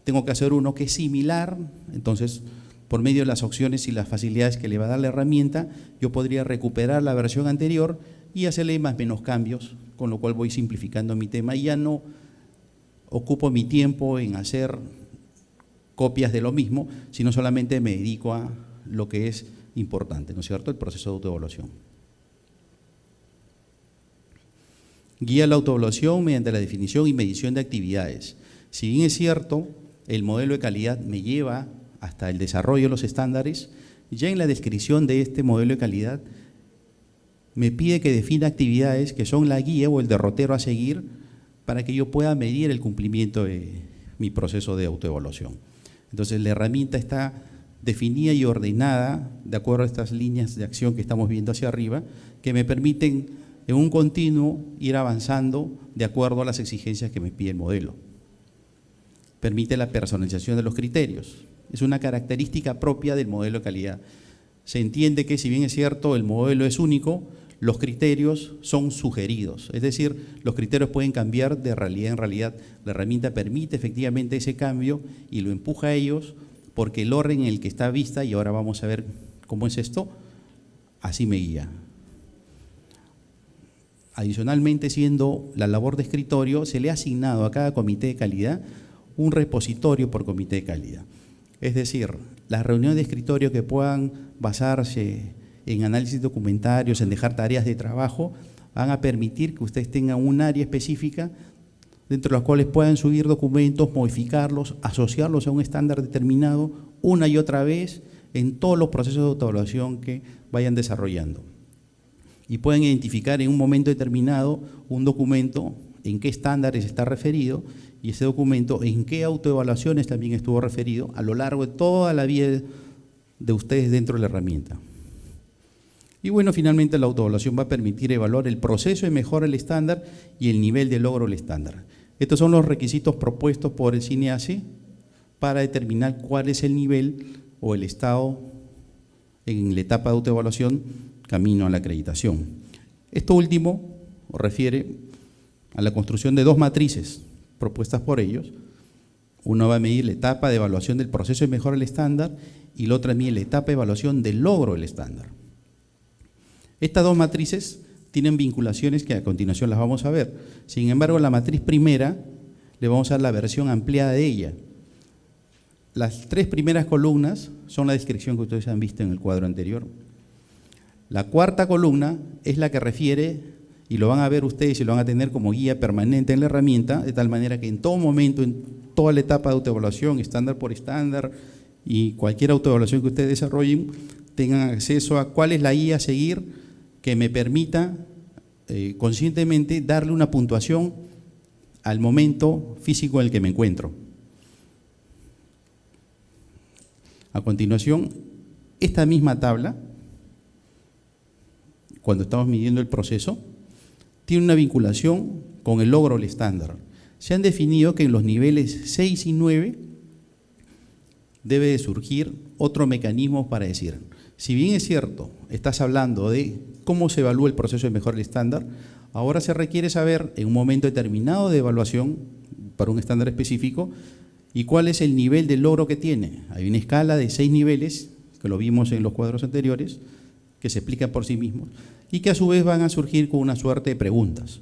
tengo que hacer uno que es similar, entonces por medio de las opciones y las facilidades que le va a dar la herramienta, yo podría recuperar la versión anterior y hacerle más o menos cambios, con lo cual voy simplificando mi tema y ya no ocupo mi tiempo en hacer copias de lo mismo, sino solamente me dedico a lo que es importante, ¿no es cierto?, el proceso de autoevaluación. Guía la autoevaluación mediante la definición y medición de actividades. Si bien es cierto, el modelo de calidad me lleva hasta el desarrollo de los estándares, ya en la descripción de este modelo de calidad me pide que defina actividades que son la guía o el derrotero a seguir para que yo pueda medir el cumplimiento de mi proceso de autoevaluación. Entonces, la herramienta está definida y ordenada de acuerdo a estas líneas de acción que estamos viendo hacia arriba, que me permiten en un continuo ir avanzando de acuerdo a las exigencias que me pide el modelo. Permite la personalización de los criterios. Es una característica propia del modelo de calidad. Se entiende que si bien es cierto el modelo es único, los criterios son sugeridos, es decir, los criterios pueden cambiar de realidad en realidad. La herramienta permite efectivamente ese cambio y lo empuja a ellos porque el orden en el que está vista, y ahora vamos a ver cómo es esto, así me guía. Adicionalmente, siendo la labor de escritorio, se le ha asignado a cada comité de calidad un repositorio por comité de calidad. Es decir, las reuniones de escritorio que puedan basarse en análisis documentarios, en dejar tareas de trabajo, van a permitir que ustedes tengan un área específica dentro de las cuales puedan subir documentos, modificarlos, asociarlos a un estándar determinado una y otra vez en todos los procesos de autoevaluación que vayan desarrollando. Y pueden identificar en un momento determinado un documento en qué estándares está referido y ese documento en qué autoevaluaciones también estuvo referido a lo largo de toda la vida de ustedes dentro de la herramienta. Y bueno, finalmente la autoevaluación va a permitir evaluar el proceso de mejora del estándar y el nivel de logro del estándar. Estos son los requisitos propuestos por el CINEACE para determinar cuál es el nivel o el estado en la etapa de autoevaluación camino a la acreditación. Esto último refiere a la construcción de dos matrices propuestas por ellos. Una va a medir la etapa de evaluación del proceso de mejora del estándar y la otra mide la etapa de evaluación del logro del estándar. Estas dos matrices tienen vinculaciones que a continuación las vamos a ver. Sin embargo, la matriz primera le vamos a dar la versión ampliada de ella. Las tres primeras columnas son la descripción que ustedes han visto en el cuadro anterior. La cuarta columna es la que refiere, y lo van a ver ustedes y lo van a tener como guía permanente en la herramienta, de tal manera que en todo momento, en toda la etapa de autoevaluación, estándar por estándar y cualquier autoevaluación que ustedes desarrollen, tengan acceso a cuál es la guía a seguir que me permita conscientemente darle una puntuación al momento físico en el que me encuentro. A continuación, esta misma tabla, cuando estamos midiendo el proceso, tiene una vinculación con el logro del estándar. Se han definido que en los niveles 6 y 9 debe de surgir otro mecanismo para decir, si bien es cierto, estás hablando de cómo se evalúa el proceso de mejora del estándar, ahora se requiere saber en un momento determinado de evaluación para un estándar específico y cuál es el nivel de logro que tiene. Hay una escala de 6 niveles, que lo vimos en los cuadros anteriores, que se explican por sí mismos y que a su vez van a surgir con una suerte de preguntas.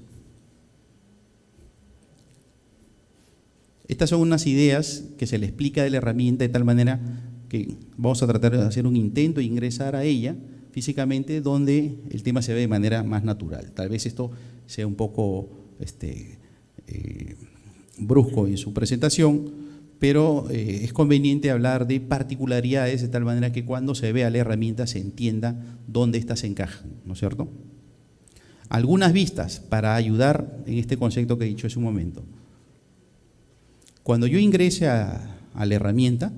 Estas son unas ideas que se le explica de la herramienta de tal manera que vamos a tratar de hacer un intento de ingresar a ella físicamente donde el tema se ve de manera más natural. Tal vez esto sea un poco brusco en su presentación, pero es conveniente hablar de particularidades de tal manera que cuando se vea la herramienta se entienda dónde éstas encajan, ¿no es cierto? Algunas vistas para ayudar en este concepto que he dicho hace un momento. Cuando yo ingrese a la herramienta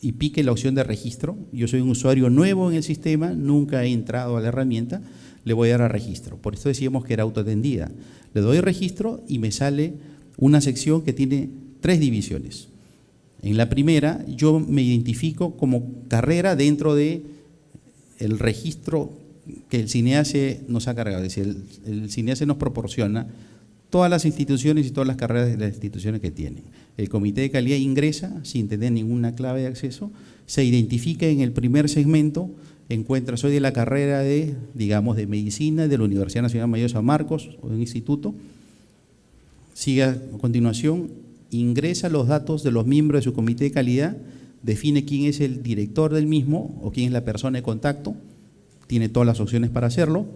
y pique la opción de registro, yo soy un usuario nuevo en el sistema, nunca he entrado a la herramienta, le voy a dar a registro. Por eso decíamos que era autoatendida. Le doy registro y me sale una sección que tiene 3 divisiones. En la primera, yo me identifico como carrera dentro de el registro que el CINEACE nos ha cargado. Es decir, el CINEACE nos proporciona todas las instituciones y todas las carreras de las instituciones que tienen. El comité de calidad ingresa sin tener ninguna clave de acceso, se identifica en el primer segmento, encuentra, soy de la carrera de, digamos, de medicina de la Universidad Nacional Mayor de San Marcos o de un instituto, sigue a continuación, ingresa los datos de los miembros de su comité de calidad, define quién es el director del mismo o quién es la persona de contacto, tiene todas las opciones para hacerlo.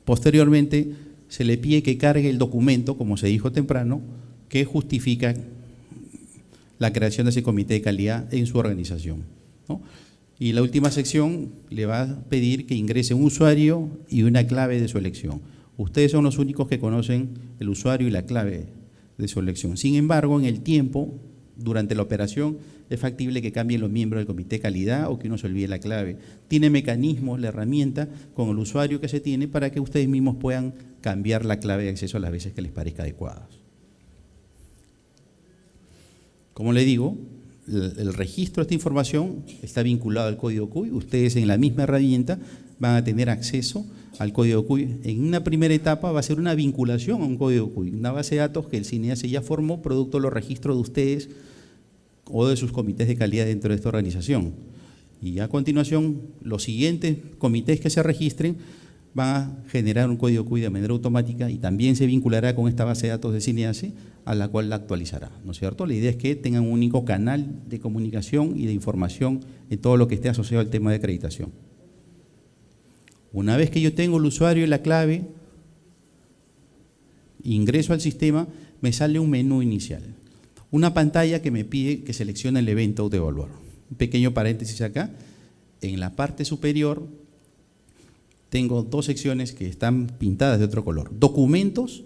Posteriormente, se le pide que cargue el documento, como se dijo temprano, que justifica la creación de ese comité de calidad en su organización, ¿no? Y la última sección le va a pedir que ingrese un usuario y una clave de su elección. Ustedes son los únicos que conocen el usuario y la clave de su elección. Sin embargo, en el tiempo, durante la operación, es factible que cambien los miembros del comité de calidad o que uno se olvide la clave. Tiene mecanismos, la herramienta, con el usuario que se tiene para que ustedes mismos puedan cambiar la clave de acceso a las veces que les parezca adecuada. Como le digo, el registro de esta información está vinculado al código CUI. Ustedes en la misma herramienta van a tener acceso al código CUI. En una primera etapa va a ser una vinculación a un código CUI, una base de datos que el CINEACE ya formó producto de los registros de ustedes o de sus comités de calidad dentro de esta organización. Y a continuación, los siguientes comités que se registren van a generar un código CUI de manera automática y también se vinculará con esta base de datos de CINEACE a la cual la actualizará, ¿no es cierto? La idea es que tengan un único canal de comunicación y de información en todo lo que esté asociado al tema de acreditación. Una vez que yo tengo el usuario y la clave, ingreso al sistema, me sale un menú inicial. Una pantalla que me pide que seleccione el evento de evaluar. Un pequeño paréntesis acá. En la parte superior tengo 2 secciones que están pintadas de otro color. Documentos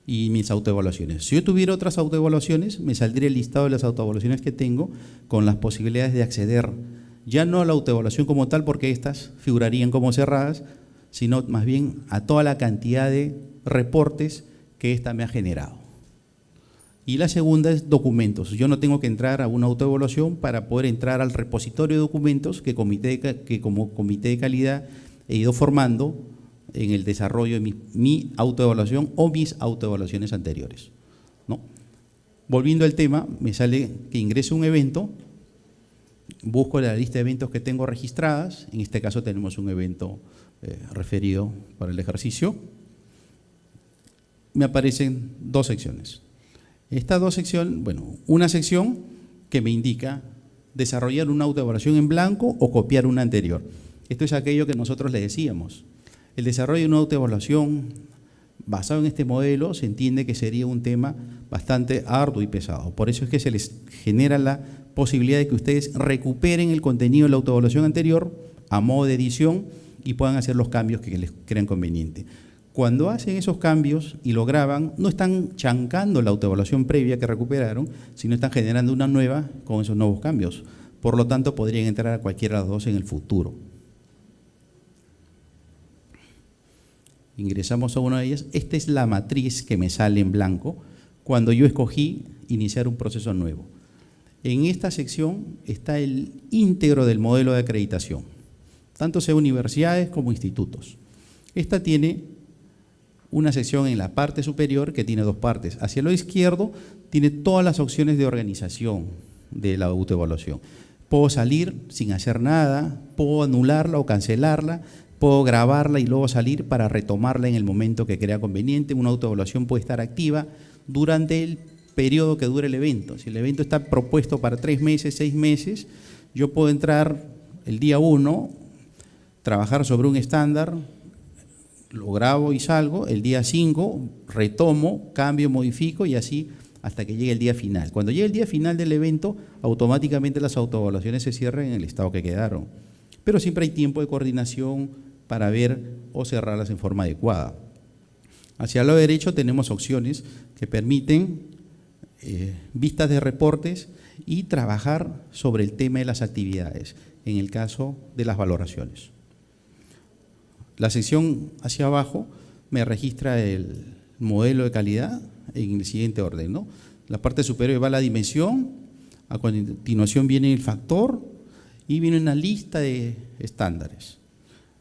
y mis autoevaluaciones. Si yo tuviera otras autoevaluaciones, me saldría el listado de las autoevaluaciones que tengo con las posibilidades de acceder, ya no a la autoevaluación como tal, porque estas figurarían como cerradas, sino más bien a toda la cantidad de reportes que ésta me ha generado. Y la segunda es documentos. Yo no tengo que entrar a una autoevaluación para poder entrar al repositorio de documentos que como comité de calidad he ido formando en el desarrollo de mi autoevaluación o mis autoevaluaciones anteriores, ¿no? Volviendo al tema, me sale que ingreso a un evento, busco la lista de eventos que tengo registradas, en este caso tenemos un evento referido para el ejercicio, me aparecen dos secciones. Estas dos secciones, bueno, una sección que me indica desarrollar una autoevaluación en blanco o copiar una anterior. Esto es aquello que nosotros le decíamos. El desarrollo de una autoevaluación basado en este modelo se entiende que sería un tema bastante arduo y pesado. Por eso es que se les genera la posibilidad de que ustedes recuperen el contenido de la autoevaluación anterior a modo de edición y puedan hacer los cambios que les crean conveniente. Cuando hacen esos cambios y lo graban, no están chancando la autoevaluación previa que recuperaron, sino están generando una nueva con esos nuevos cambios. Por lo tanto, podrían entrar a cualquiera de las dos en el futuro. Ingresamos a una de ellas. Esta es la matriz que me sale en blanco cuando yo escogí iniciar un proceso nuevo. En esta sección está el íntegro del modelo de acreditación, tanto sea universidades como institutos. Esta tiene una sección en la parte superior que tiene dos partes. Hacia lo izquierdo tiene todas las opciones de organización de la autoevaluación. Puedo salir sin hacer nada, puedo anularla o cancelarla, puedo grabarla y luego salir para retomarla en el momento que crea conveniente. Una autoevaluación puede estar activa durante el periodo que dure el evento. Si el evento está propuesto para 3 meses, 6 meses, yo puedo entrar el día 1, trabajar sobre un estándar, lo grabo y salgo, el día 5 retomo, cambio, modifico y así hasta que llegue el día final. Cuando llegue el día final del evento, automáticamente las autoevaluaciones se cierran en el estado que quedaron. Pero siempre hay tiempo de coordinación para ver o cerrarlas en forma adecuada. Hacia el lado derecho tenemos opciones que permiten vistas de reportes y trabajar sobre el tema de las actividades, en el caso de las valoraciones. La sección hacia abajo me registra el modelo de calidad en el siguiente orden, ¿no? La parte superior va la dimensión, a continuación viene el factor y viene una lista de estándares.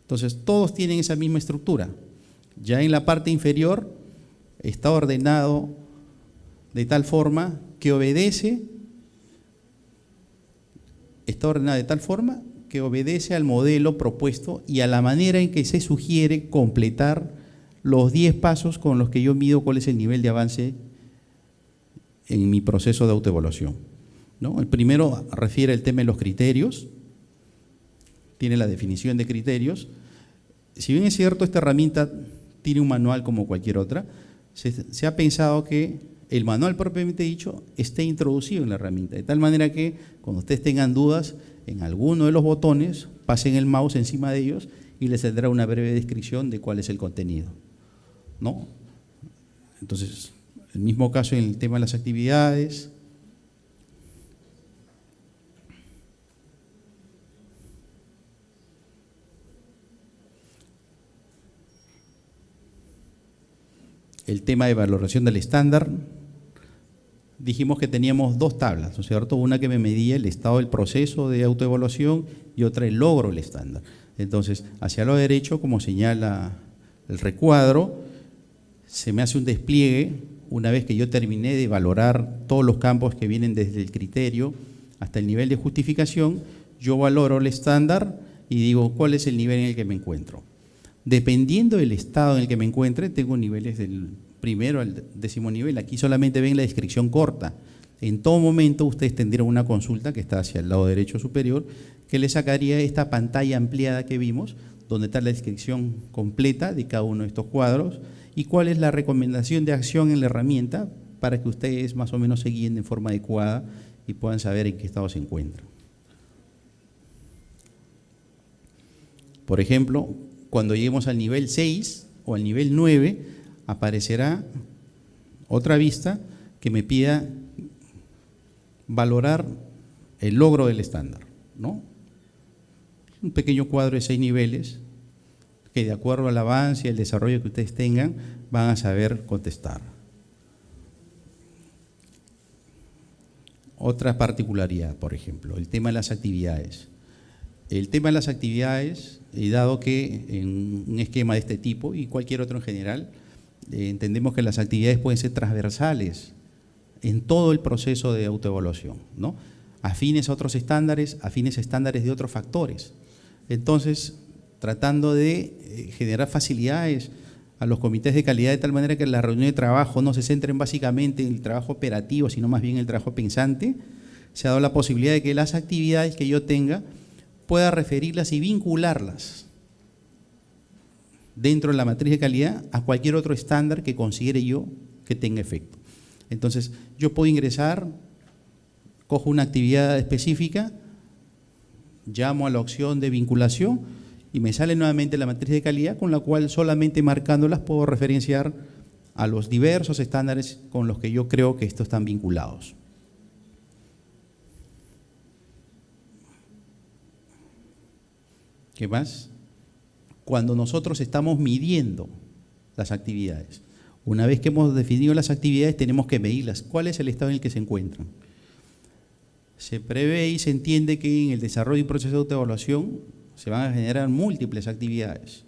Entonces, todos tienen esa misma estructura. Ya en la parte inferior está ordenado de tal forma que obedece al modelo propuesto y a la manera en que se sugiere completar los 10 pasos con los que yo mido cuál es el nivel de avance en mi proceso de autoevaluación, ¿no? El primero refiere al tema de los criterios, tiene la definición de criterios. Si bien es cierto, esta herramienta tiene un manual como cualquier otra, se ha pensado que el manual propiamente dicho esté introducido en la herramienta, de tal manera que cuando ustedes tengan dudas en alguno de los botones, pasen el mouse encima de ellos y les saldrá una breve descripción de cuál es el contenido, ¿no? Entonces, el mismo caso en el tema de las actividades. El tema de valoración del estándar. Dijimos que teníamos 2 tablas, ¿no es cierto? Una que me medía el estado del proceso de autoevaluación y otra el logro del estándar. Entonces, hacia lo derecho, como señala el recuadro, se me hace un despliegue una vez que yo terminé de valorar todos los campos que vienen desde el criterio hasta el nivel de justificación. Yo valoro el estándar y digo cuál es el nivel en el que me encuentro. Dependiendo del estado en el que me encuentre, tengo niveles del primero al 10º nivel. Aquí solamente ven la descripción corta. En todo momento ustedes tendrían una consulta que está hacia el lado derecho superior que les sacaría esta pantalla ampliada que vimos, donde está la descripción completa de cada uno de estos cuadros y cuál es la recomendación de acción en la herramienta para que ustedes más o menos se guíen de forma adecuada y puedan saber en qué estado se encuentran. Por ejemplo, cuando lleguemos al nivel 6 o al nivel 9, aparecerá otra vista que me pida valorar el logro del estándar, ¿no? Un pequeño cuadro de 6 niveles que de acuerdo al avance y el desarrollo que ustedes tengan van a saber contestar. Otra particularidad, por ejemplo, el tema de las actividades. el tema de las actividades, dado que en un esquema de este tipo y cualquier otro en general, entendemos que las actividades pueden ser transversales en todo el proceso de autoevaluación, ¿no? Afines a otros estándares, afines a estándares de otros factores. Entonces, tratando de generar facilidades a los comités de calidad de tal manera que la reunión de trabajo no se centren básicamente en el trabajo operativo, sino más bien en el trabajo pensante, se ha dado la posibilidad de que las actividades que yo tenga pueda referirlas y vincularlas dentro de la matriz de calidad a cualquier otro estándar que considere yo que tenga efecto. Entonces, yo puedo ingresar, cojo una actividad específica, llamo a la opción de vinculación y me sale nuevamente la matriz de calidad, con la cual solamente marcándolas puedo referenciar a los diversos estándares con los que yo creo que estos están vinculados. ¿Qué más? Cuando nosotros estamos midiendo las actividades, una vez que hemos definido las actividades tenemos que medirlas. ¿Cuál es el estado en el que se encuentran? Se prevé y se entiende que en el desarrollo y proceso de autoevaluación se van a generar múltiples actividades,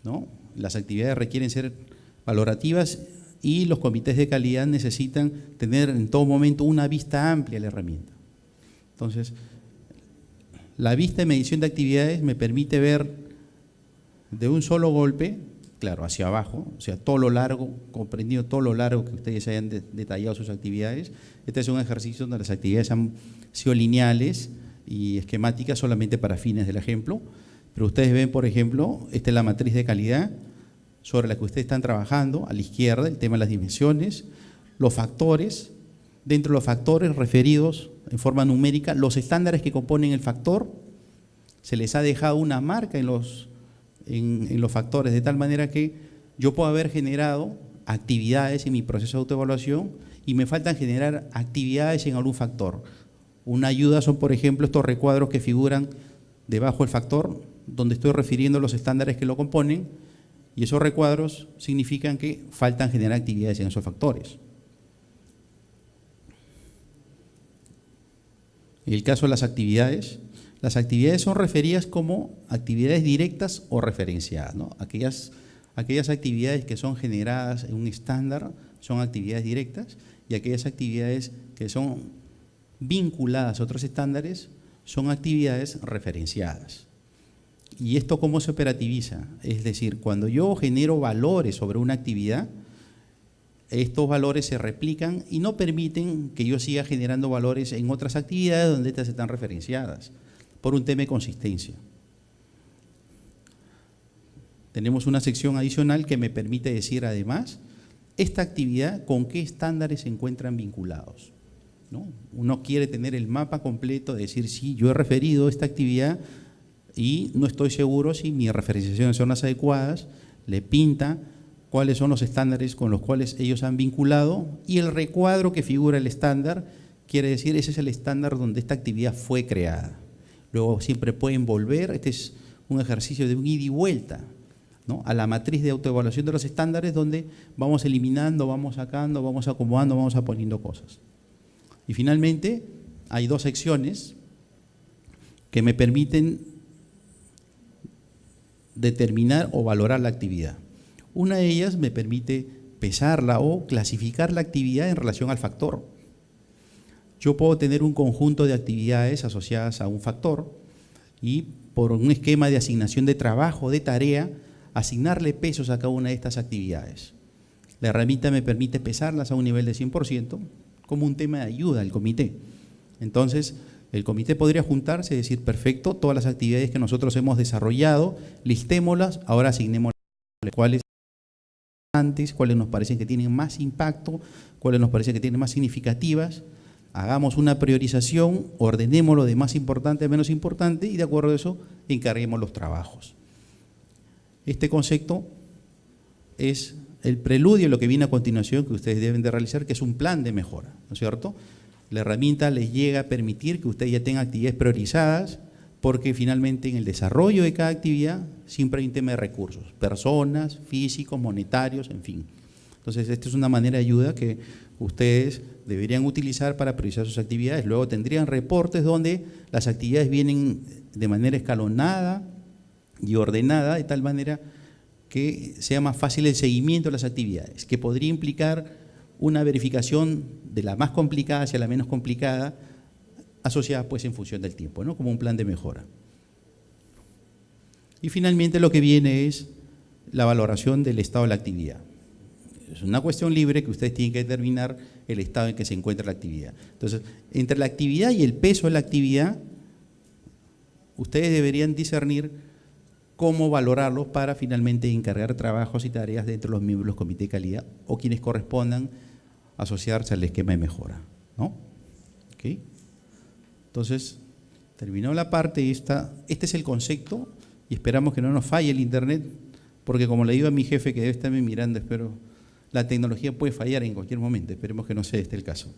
¿no? Las actividades requieren ser valorativas y los comités de calidad necesitan tener en todo momento una vista amplia de la herramienta. Entonces, la vista de medición de actividades me permite ver de un solo golpe, claro, hacia abajo, o sea, todo lo largo, comprendido todo lo largo que ustedes hayan detallado sus actividades. Este es un ejercicio donde las actividades han sido lineales y esquemáticas solamente para fines del ejemplo, pero ustedes ven, por ejemplo, esta es la matriz de calidad sobre la que ustedes están trabajando, a la izquierda, el tema de las dimensiones, los factores, dentro de los factores referidos en forma numérica, los estándares que componen el factor, se les ha dejado una marca en los factores, de tal manera que yo puedo haber generado actividades en mi proceso de autoevaluación y me faltan generar actividades en algún factor. Una ayuda son, por ejemplo, estos recuadros que figuran debajo del factor, donde estoy refiriendo los estándares que lo componen, y esos recuadros significan que faltan generar actividades en esos factores. En el caso de las actividades son referidas como actividades directas o referenciadas, ¿no? Aquellas actividades que son generadas en un estándar son actividades directas y aquellas actividades que son vinculadas a otros estándares son actividades referenciadas. ¿Y esto cómo se operativiza? Es decir, cuando yo genero valores sobre una actividad, estos valores se replican y no permiten que yo siga generando valores en otras actividades donde estas están referenciadas, por un tema de consistencia. Tenemos una sección adicional que me permite decir además, esta actividad con qué estándares se encuentran vinculados, ¿no? Uno quiere tener el mapa completo de decir, sí, yo he referido esta actividad y no estoy seguro si mis referenciaciones son las adecuadas, le pinta cuáles son los estándares con los cuales ellos han vinculado y el recuadro que figura el estándar quiere decir, ese es el estándar donde esta actividad fue creada. Luego siempre pueden volver, este es un ejercicio de un ida y vuelta, ¿no? A la matriz de autoevaluación de los estándares donde vamos eliminando, vamos sacando, vamos acomodando, vamos poniendo cosas. Y finalmente hay dos secciones que me permiten determinar o valorar la actividad. Una de ellas me permite pesarla o clasificar la actividad en relación al factor. Yo puedo tener un conjunto de actividades asociadas a un factor y por un esquema de asignación de trabajo, de tarea, asignarle pesos a cada una de estas actividades. La herramienta me permite pesarlas a un nivel de 100% como un tema de ayuda al comité. Entonces, el comité podría juntarse y decir, perfecto, todas las actividades que nosotros hemos desarrollado, listémoslas, ahora asignémoslas cuáles antes, cuáles nos parecen que tienen más impacto, cuáles nos parecen que tienen más significativas, hagamos una priorización, ordenemos lo de más importante a menos importante y de acuerdo a eso encarguemos los trabajos. Este concepto es el preludio de lo que viene a continuación que ustedes deben de realizar, que es un plan de mejora, ¿no es cierto? La herramienta les llega a permitir que ustedes ya tengan actividades priorizadas porque finalmente en el desarrollo de cada actividad siempre hay un tema de recursos, personas, físicos, monetarios, en fin. Entonces, esta es una manera de ayuda que ustedes deberían utilizar para priorizar sus actividades. Luego tendrían reportes donde las actividades vienen de manera escalonada y ordenada, de tal manera que sea más fácil el seguimiento de las actividades, que podría implicar una verificación de la más complicada hacia la menos complicada, asociada pues en función del tiempo, ¿no? Como un plan de mejora. Y finalmente lo que viene es la valoración del estado de la actividad. Es una cuestión libre que ustedes tienen que determinar el estado en que se encuentra la actividad. Entonces, entre la actividad y el peso de la actividad, ustedes deberían discernir cómo valorarlos para finalmente encargar trabajos y tareas dentro de los miembros del comité de calidad o quienes correspondan asociarse al esquema de mejora, ¿no? ¿Ok? Entonces, terminó la parte esta. Este es el concepto y esperamos que no nos falle el internet, porque como le digo a mi jefe que debe estarme mirando, espero, la tecnología puede fallar en cualquier momento, esperemos que no sea este el caso.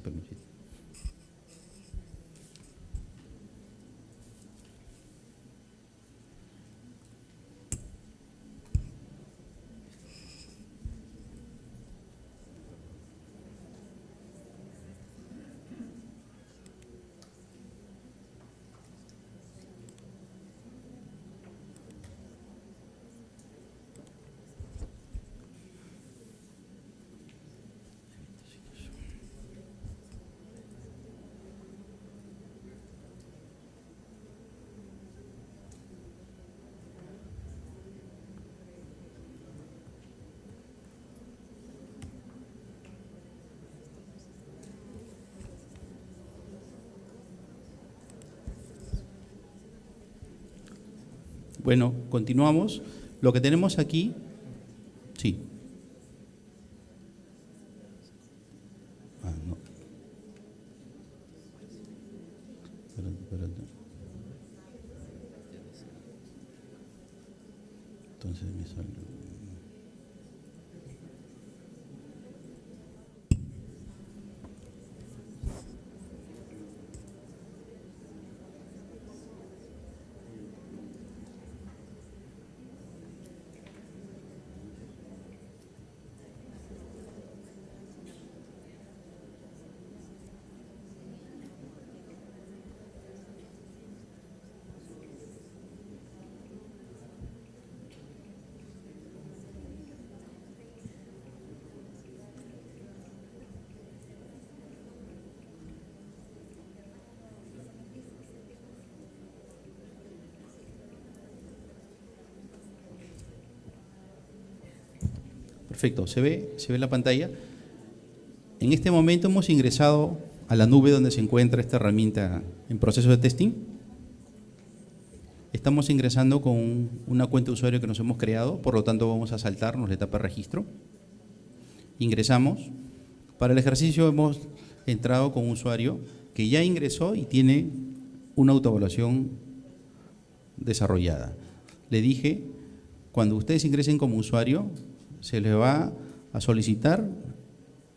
Bueno, continuamos. Lo que tenemos aquí, sí. No. Espérate. Entonces me sale. Perfecto, ¿se ve la pantalla? En este momento hemos ingresado a la nube donde se encuentra esta herramienta en proceso de testing. Estamos ingresando con una cuenta de usuario que nos hemos creado, por lo tanto vamos a saltarnos la etapa de registro. Ingresamos. Para el ejercicio hemos entrado con un usuario que ya ingresó y tiene una autoevaluación desarrollada. Le dije, cuando ustedes ingresen como usuario, se les va a solicitar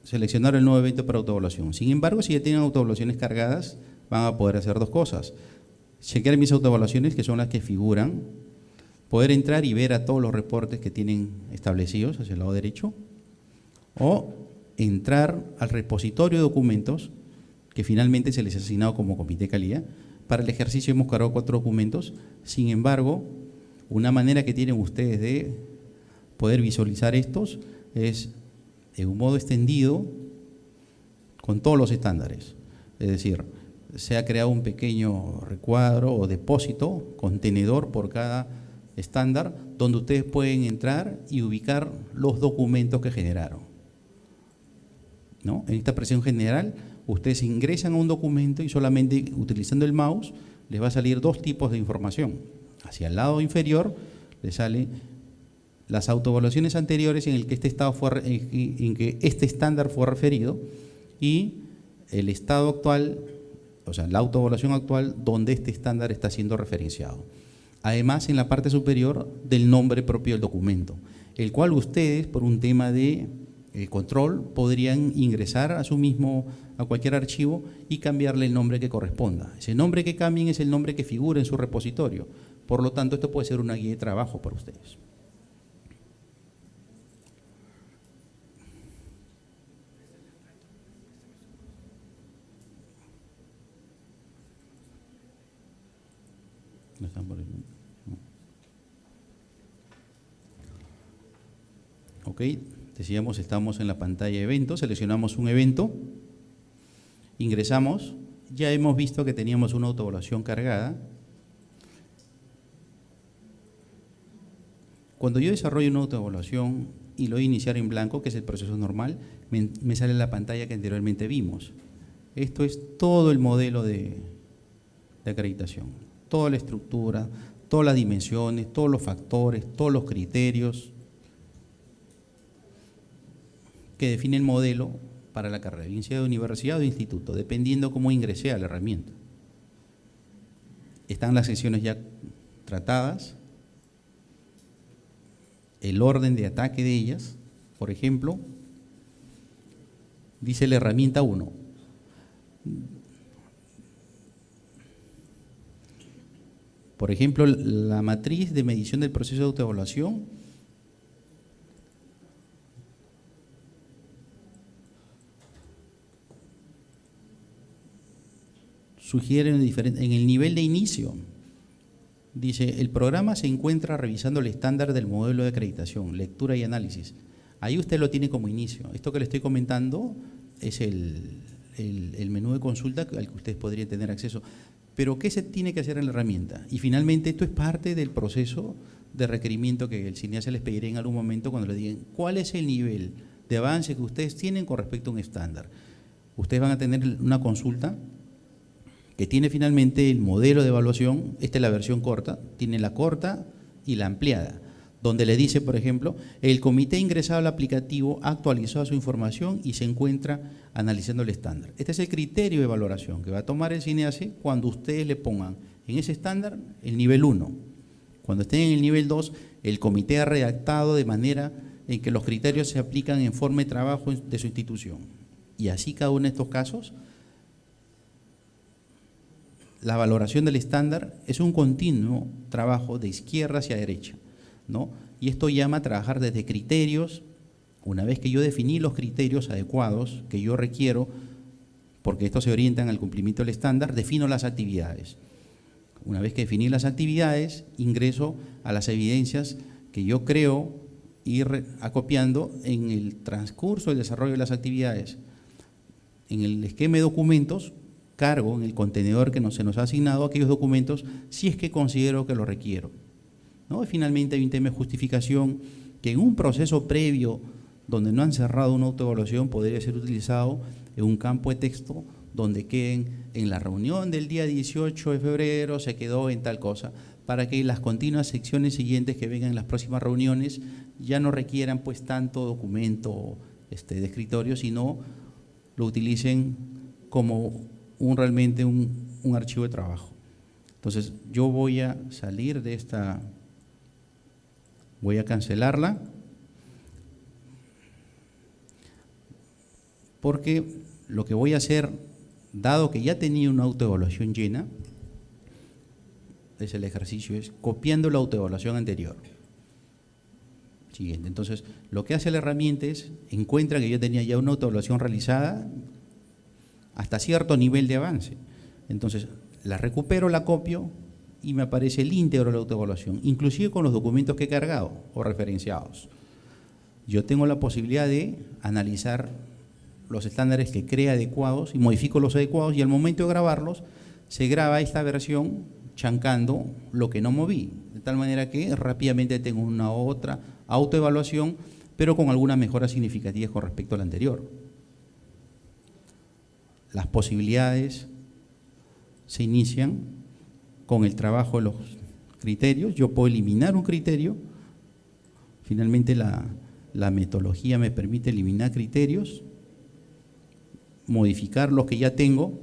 seleccionar el nuevo evento para autoevaluación. Sin embargo, si ya tienen autoevaluaciones cargadas, van a poder hacer dos cosas. Chequear mis autoevaluaciones, que son las que figuran, poder entrar y ver a todos los reportes que tienen establecidos hacia el lado derecho, o entrar al repositorio de documentos que finalmente se les ha asignado como comité de calidad. Para el ejercicio hemos cargado 4 documentos. Sin embargo, una manera que tienen ustedes de poder visualizar estos es en un modo extendido con todos los estándares. Es decir, se ha creado un pequeño recuadro o depósito, contenedor por cada estándar, donde ustedes pueden entrar y ubicar los documentos que generaron, ¿no? En esta presión general, ustedes ingresan a un documento y solamente utilizando el mouse les va a salir 2 tipos de información. Hacia el lado inferior les sale las autoevaluaciones anteriores en el que este estándar fue referido y el estado actual, o sea, la autoevaluación actual donde este estándar está siendo referenciado. Además, en la parte superior del nombre propio del documento, el cual ustedes, por un tema de control, podrían ingresar a cualquier archivo y cambiarle el nombre que corresponda. Ese nombre que cambien es el nombre que figura en su repositorio. Por lo tanto, esto puede ser una guía de trabajo para ustedes. No están por ahí. No. Ok, decíamos, estamos en la pantalla de eventos, seleccionamos un evento, ingresamos, ya hemos visto que teníamos una autoevaluación cargada. Cuando yo desarrollo una autoevaluación y lo voy a iniciar en blanco, que es el proceso normal, me sale la pantalla que anteriormente vimos. Esto es todo el modelo de acreditación, toda la estructura, todas las dimensiones, todos los factores, todos los criterios que define el modelo para la carrera, bien sea de universidad o de instituto, dependiendo cómo ingresé a la herramienta. Están las sesiones ya tratadas, el orden de ataque de ellas. Por ejemplo, dice la herramienta 1. Por ejemplo, la matriz de medición del proceso de autoevaluación sugiere en el nivel de inicio. Dice, el programa se encuentra revisando el estándar del modelo de acreditación, lectura y análisis. Ahí usted lo tiene como inicio. Esto que le estoy comentando es el menú de consulta al que ustedes podrían tener acceso. Pero ¿qué se tiene que hacer en la herramienta? Y finalmente esto es parte del proceso de requerimiento que el cineasta les pedirá en algún momento cuando le digan cuál es el nivel de avance que ustedes tienen con respecto a un estándar. Ustedes van a tener una consulta que tiene finalmente el modelo de evaluación. Esta es la versión corta, tiene la corta y la ampliada, donde le dice, por ejemplo, el comité ingresado al aplicativo ha actualizado su información y se encuentra analizando el estándar. Este es el criterio de valoración que va a tomar el CINEASE cuando ustedes le pongan en ese estándar el nivel 1. Cuando estén en el nivel 2, el comité ha redactado de manera en que los criterios se aplican en forma de trabajo de su institución. Y así cada uno de estos casos. La valoración del estándar es un continuo trabajo de izquierda hacia derecha, ¿no? Y esto llama a trabajar desde criterios. Una vez que yo definí los criterios adecuados que yo requiero, porque estos se orientan al cumplimiento del estándar, defino las actividades. Una vez que definí las actividades, ingreso a las evidencias que yo creo ir acopiando en el transcurso del desarrollo de las actividades. En el esquema de documentos, cargo en el contenedor que se nos ha asignado aquellos documentos si es que considero que lo requiero, ¿no? Y finalmente hay un tema de justificación que en un proceso previo donde no han cerrado una autoevaluación podría ser utilizado en un campo de texto donde queden en la reunión del día 18 de febrero se quedó en tal cosa, para que las continuas secciones siguientes que vengan en las próximas reuniones ya no requieran pues tanto documento de escritorio, sino lo utilicen como realmente un archivo de trabajo. Entonces, yo voy a salir de esta, voy a cancelarla, porque lo que voy a hacer, dado que ya tenía una autoevaluación llena, es el ejercicio, es copiando la autoevaluación anterior. Siguiente. Entonces, lo que hace la herramienta es, encuentra que yo tenía ya una autoevaluación realizada hasta cierto nivel de avance. Entonces, la recupero, la copio y me aparece el íntegro de la autoevaluación, inclusive con los documentos que he cargado o referenciados. Yo tengo la posibilidad de analizar los estándares que cree adecuados y modifico los adecuados y al momento de grabarlos, se graba esta versión chancando lo que no moví, de tal manera que rápidamente tengo una otra autoevaluación, pero con algunas mejoras significativas con respecto a la anterior. Las posibilidades se inician con el trabajo de los criterios. Yo puedo eliminar un criterio. Finalmente la metodología me permite eliminar criterios, modificar los que ya tengo,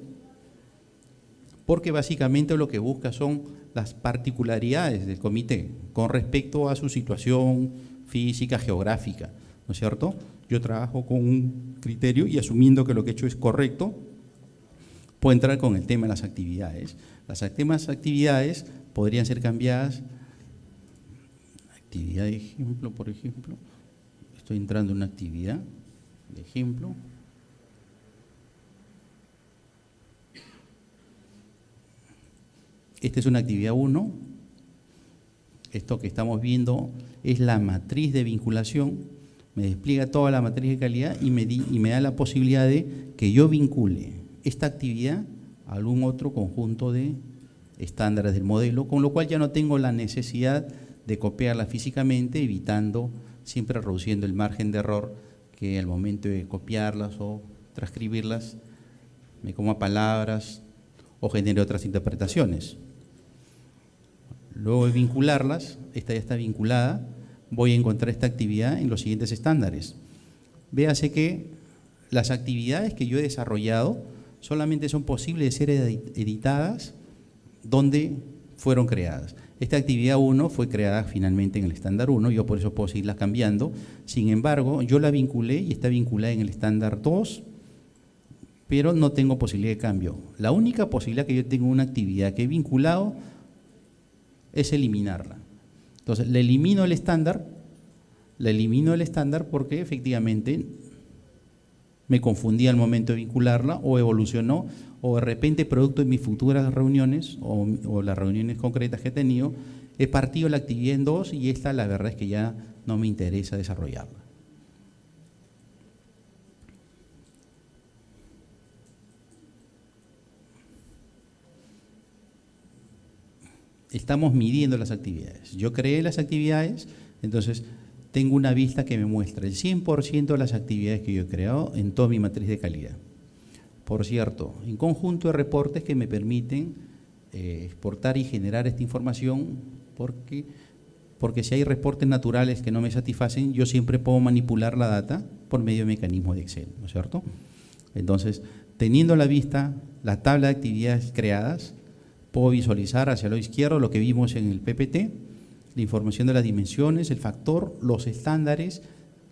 porque básicamente lo que busca son las particularidades del comité con respecto a su situación física, geográfica, ¿no es cierto? Yo trabajo con un criterio y asumiendo que lo que he hecho es correcto, puedo entrar con el tema de las actividades. Las actividades podrían ser cambiadas. Actividad de ejemplo, por ejemplo. Estoy entrando en una actividad de ejemplo. Esta es una actividad 1. Esto que estamos viendo es la matriz de vinculación. Me despliega toda la matriz de calidad y me da la posibilidad de que yo vincule esta actividad a algún otro conjunto de estándares del modelo, con lo cual ya no tengo la necesidad de copiarla físicamente, evitando, siempre reduciendo el margen de error que al momento de copiarlas o transcribirlas me coma palabras o genere otras interpretaciones. Luego de vincularlas, esta ya está vinculada, voy a encontrar esta actividad en los siguientes estándares. Véase que las actividades que yo he desarrollado solamente son posibles de ser editadas donde fueron creadas. Esta actividad 1 fue creada finalmente en el estándar 1, yo por eso puedo seguirla cambiando. Sin embargo, yo la vinculé y está vinculada en el estándar 2, pero no tengo posibilidad de cambio. La única posibilidad que yo tengo una actividad que he vinculado es eliminarla. Entonces, le elimino el estándar porque efectivamente me confundí al momento de vincularla o evolucionó, o de repente producto de mis futuras reuniones o las reuniones concretas que he tenido, he partido la actividad en 2 y esta la verdad es que ya no me interesa desarrollarla. Estamos midiendo las actividades. Yo creé las actividades, entonces tengo una vista que me muestra el 100% de las actividades que yo he creado en toda mi matriz de calidad. Por cierto, en conjunto de reportes que me permiten exportar y generar esta información, porque si hay reportes naturales que no me satisfacen, yo siempre puedo manipular la data por medio de mecanismos de Excel, ¿no es cierto? Entonces, teniendo a la vista la tabla de actividades creadas, puedo visualizar hacia el lado izquierdo lo que vimos en el PPT, la información de las dimensiones, el factor, los estándares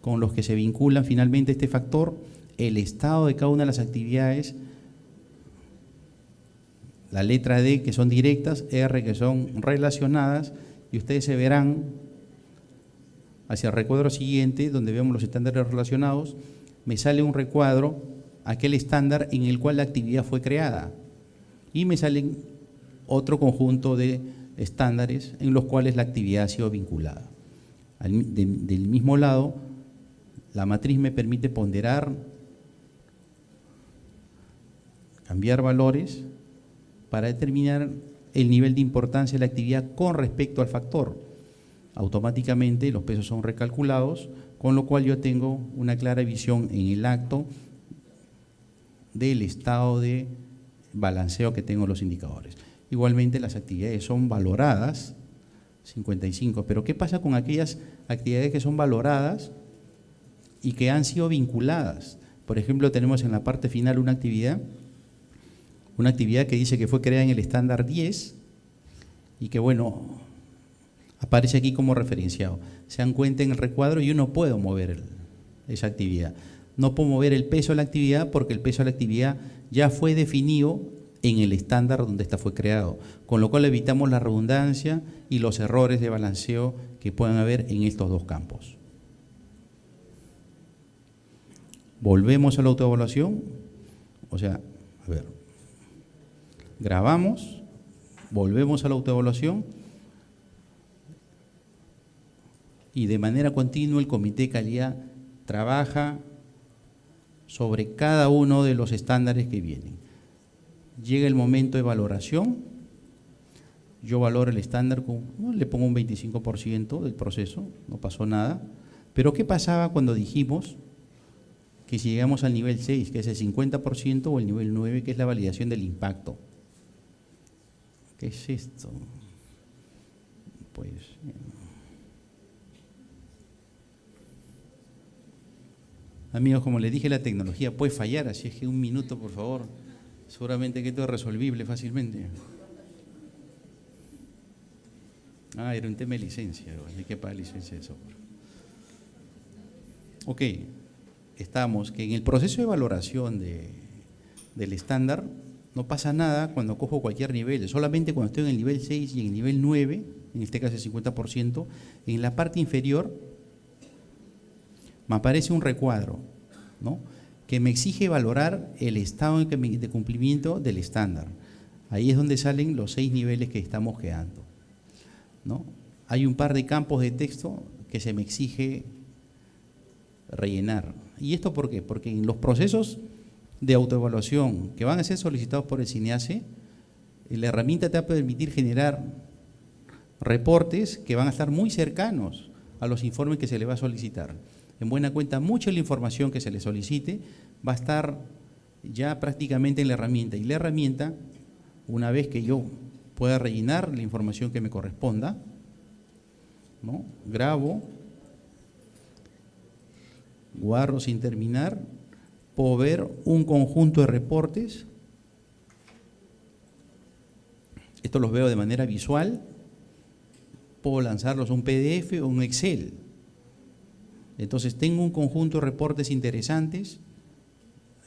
con los que se vinculan finalmente este factor, el estado de cada una de las actividades, la letra D que son directas, R que son relacionadas, y ustedes se verán hacia el recuadro siguiente, donde vemos los estándares relacionados, me sale un recuadro, aquel estándar en el cual la actividad fue creada, y me salen otro conjunto de estándares en los cuales la actividad ha sido vinculada. Del mismo lado, la matriz me permite ponderar, cambiar valores para determinar el nivel de importancia de la actividad con respecto al factor. Automáticamente los pesos son recalculados, con lo cual yo tengo una clara visión en el acto del estado de balanceo que tengo en los indicadores. Igualmente las actividades son valoradas, 55, pero ¿qué pasa con aquellas actividades que son valoradas y que han sido vinculadas? Por ejemplo, tenemos en la parte final una actividad que dice que fue creada en el estándar 10 y que, bueno, aparece aquí como referenciado. Se dan cuenta en el recuadro y yo no puedo mover esa actividad. No puedo mover el peso de la actividad porque el peso de la actividad ya fue definido en el estándar donde esta fue creado, con lo cual evitamos la redundancia y los errores de balanceo que puedan haber en estos dos campos. Volvemos a la autoevaluación, o sea, a ver, grabamos, volvemos a la autoevaluación y de manera continua el comité de calidad trabaja sobre cada uno de los estándares que vienen. Llega el momento de valoración, yo valoro el estándar, le pongo un 25% del proceso, no pasó nada, pero ¿qué pasaba cuando dijimos que si llegamos al nivel 6, que es el 50%, o el nivel 9, que es la validación del impacto? ¿Qué es esto? Pues amigos, como les dije, la tecnología puede fallar, así es que un minuto, por favor. Seguramente que esto es resolvible fácilmente. Era un tema de licencia, hay que pagar licencia de software. Ok, estamos que en el proceso de valoración del estándar no pasa nada cuando cojo cualquier nivel, solamente cuando estoy en el nivel 6 y en el nivel 9, en este caso el 50%, en la parte inferior me aparece un recuadro, ¿no?, que me exige valorar el estado de cumplimiento del estándar. Ahí es donde salen los 6 niveles que estamos quedando, ¿no? Hay un par de campos de texto que se me exige rellenar. ¿Y esto por qué? Porque en los procesos de autoevaluación que van a ser solicitados por el SINEACE, la herramienta te va a permitir generar reportes que van a estar muy cercanos a los informes que se le va a solicitar. En buena cuenta, mucha de la información que se le solicite va a estar ya prácticamente en la herramienta. Y la herramienta, una vez que yo pueda rellenar la información que me corresponda, ¿no? Grabo, guardo sin terminar, puedo ver un conjunto de reportes. Esto los veo de manera visual, puedo lanzarlos a un PDF o un Excel. Entonces tengo un conjunto de reportes interesantes,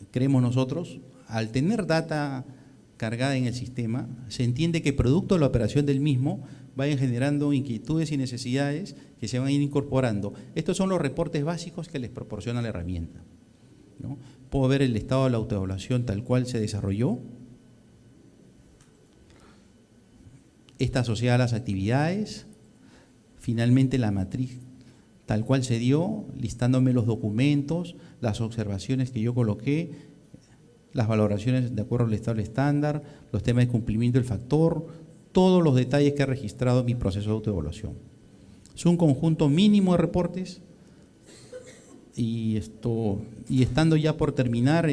creemos nosotros. Al tener data cargada en el sistema, se entiende que producto de la operación del mismo vayan generando inquietudes y necesidades que se van a ir incorporando. Estos son los reportes básicos que les proporciona la herramienta, ¿no? Puedo ver el estado de la autoevaluación tal cual se desarrolló. Está asociada a las actividades. Finalmente la matriz tal cual se dio, listándome los documentos, las observaciones que yo coloqué, las valoraciones de acuerdo al estable estándar, los temas de cumplimiento del factor, todos los detalles que ha registrado en mi proceso de autoevaluación. Es un conjunto mínimo de reportes y estando ya por terminar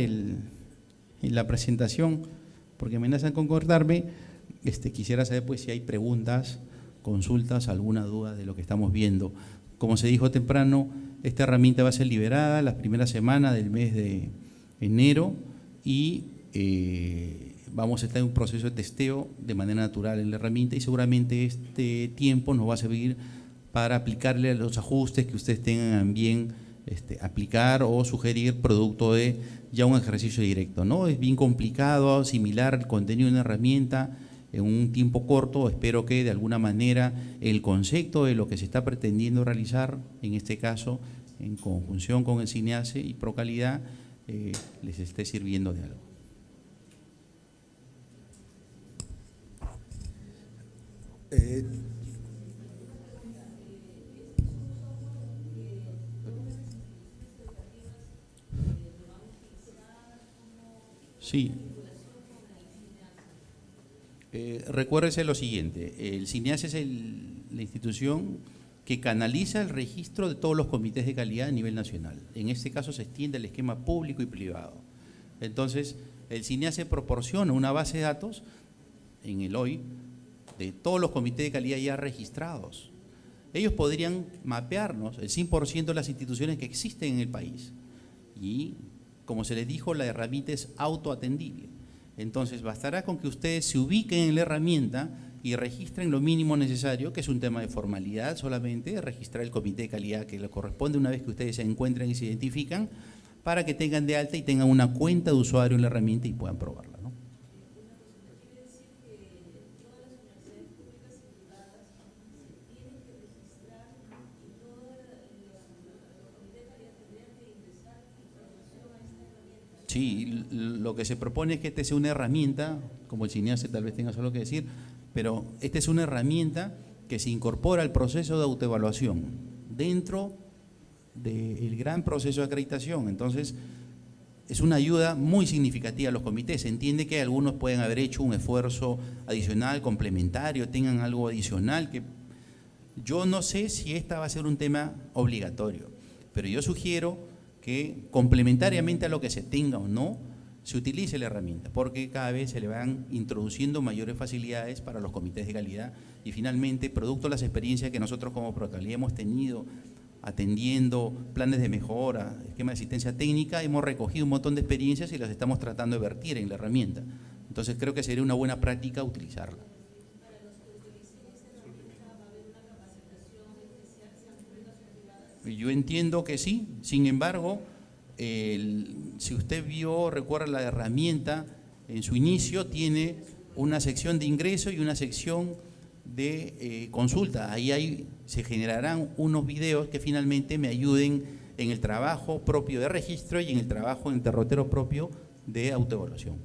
la presentación, porque me amenazan con cortarme, quisiera saber pues si hay preguntas, consultas, alguna duda de lo que estamos viendo. Como se dijo temprano, esta herramienta va a ser liberada las primeras semanas del mes de enero y vamos a estar en un proceso de testeo de manera natural en la herramienta y seguramente este tiempo nos va a servir para aplicarle los ajustes que ustedes tengan bien aplicar o sugerir producto de ya un ejercicio directo, ¿no? Es bien complicado asimilar el contenido de una herramienta en un tiempo corto. Espero que de alguna manera el concepto de lo que se está pretendiendo realizar, en este caso en conjunción con el SINEACE y Procalidad, les esté sirviendo de algo. Sí. Recuérdese lo siguiente, el SINEACE es la institución que canaliza el registro de todos los comités de calidad a nivel nacional. En este caso se extiende el esquema público y privado. Entonces, el SINEACE proporciona una base de datos en el hoy de todos los comités de calidad ya registrados. Ellos podrían mapearnos el 100% de las instituciones que existen en el país. Y, como se les dijo, la herramienta es autoatendible. Entonces, bastará con que ustedes se ubiquen en la herramienta y registren lo mínimo necesario, que es un tema de formalidad solamente, registrar el comité de calidad que le corresponde una vez que ustedes se encuentren y se identifican, para que tengan de alta y tengan una cuenta de usuario en la herramienta y puedan probarla, ¿no? Sí, lo que se propone es que esta sea una herramienta, como el SINEACE tal vez tenga solo que decir, pero esta es una herramienta que se incorpora al proceso de autoevaluación dentro del gran proceso de acreditación. Entonces, es una ayuda muy significativa a los comités. Se entiende que algunos pueden haber hecho un esfuerzo adicional, complementario, tengan algo adicional, que yo no sé si esta va a ser un tema obligatorio, pero yo sugiero que complementariamente a lo que se tenga o no, se utilice la herramienta, porque cada vez se le van introduciendo mayores facilidades para los comités de calidad y finalmente, producto de las experiencias que nosotros como Procalidad hemos tenido atendiendo planes de mejora, esquema de asistencia técnica, hemos recogido un montón de experiencias y las estamos tratando de vertir en la herramienta. Entonces creo que sería una buena práctica utilizarla. Yo entiendo que sí, sin embargo, si usted recuerda la herramienta, en su inicio tiene una sección de ingreso y una sección de consulta. Ahí se generarán unos videos que finalmente me ayuden en el trabajo propio de registro y en el trabajo en el derrotero propio de autoevaluación.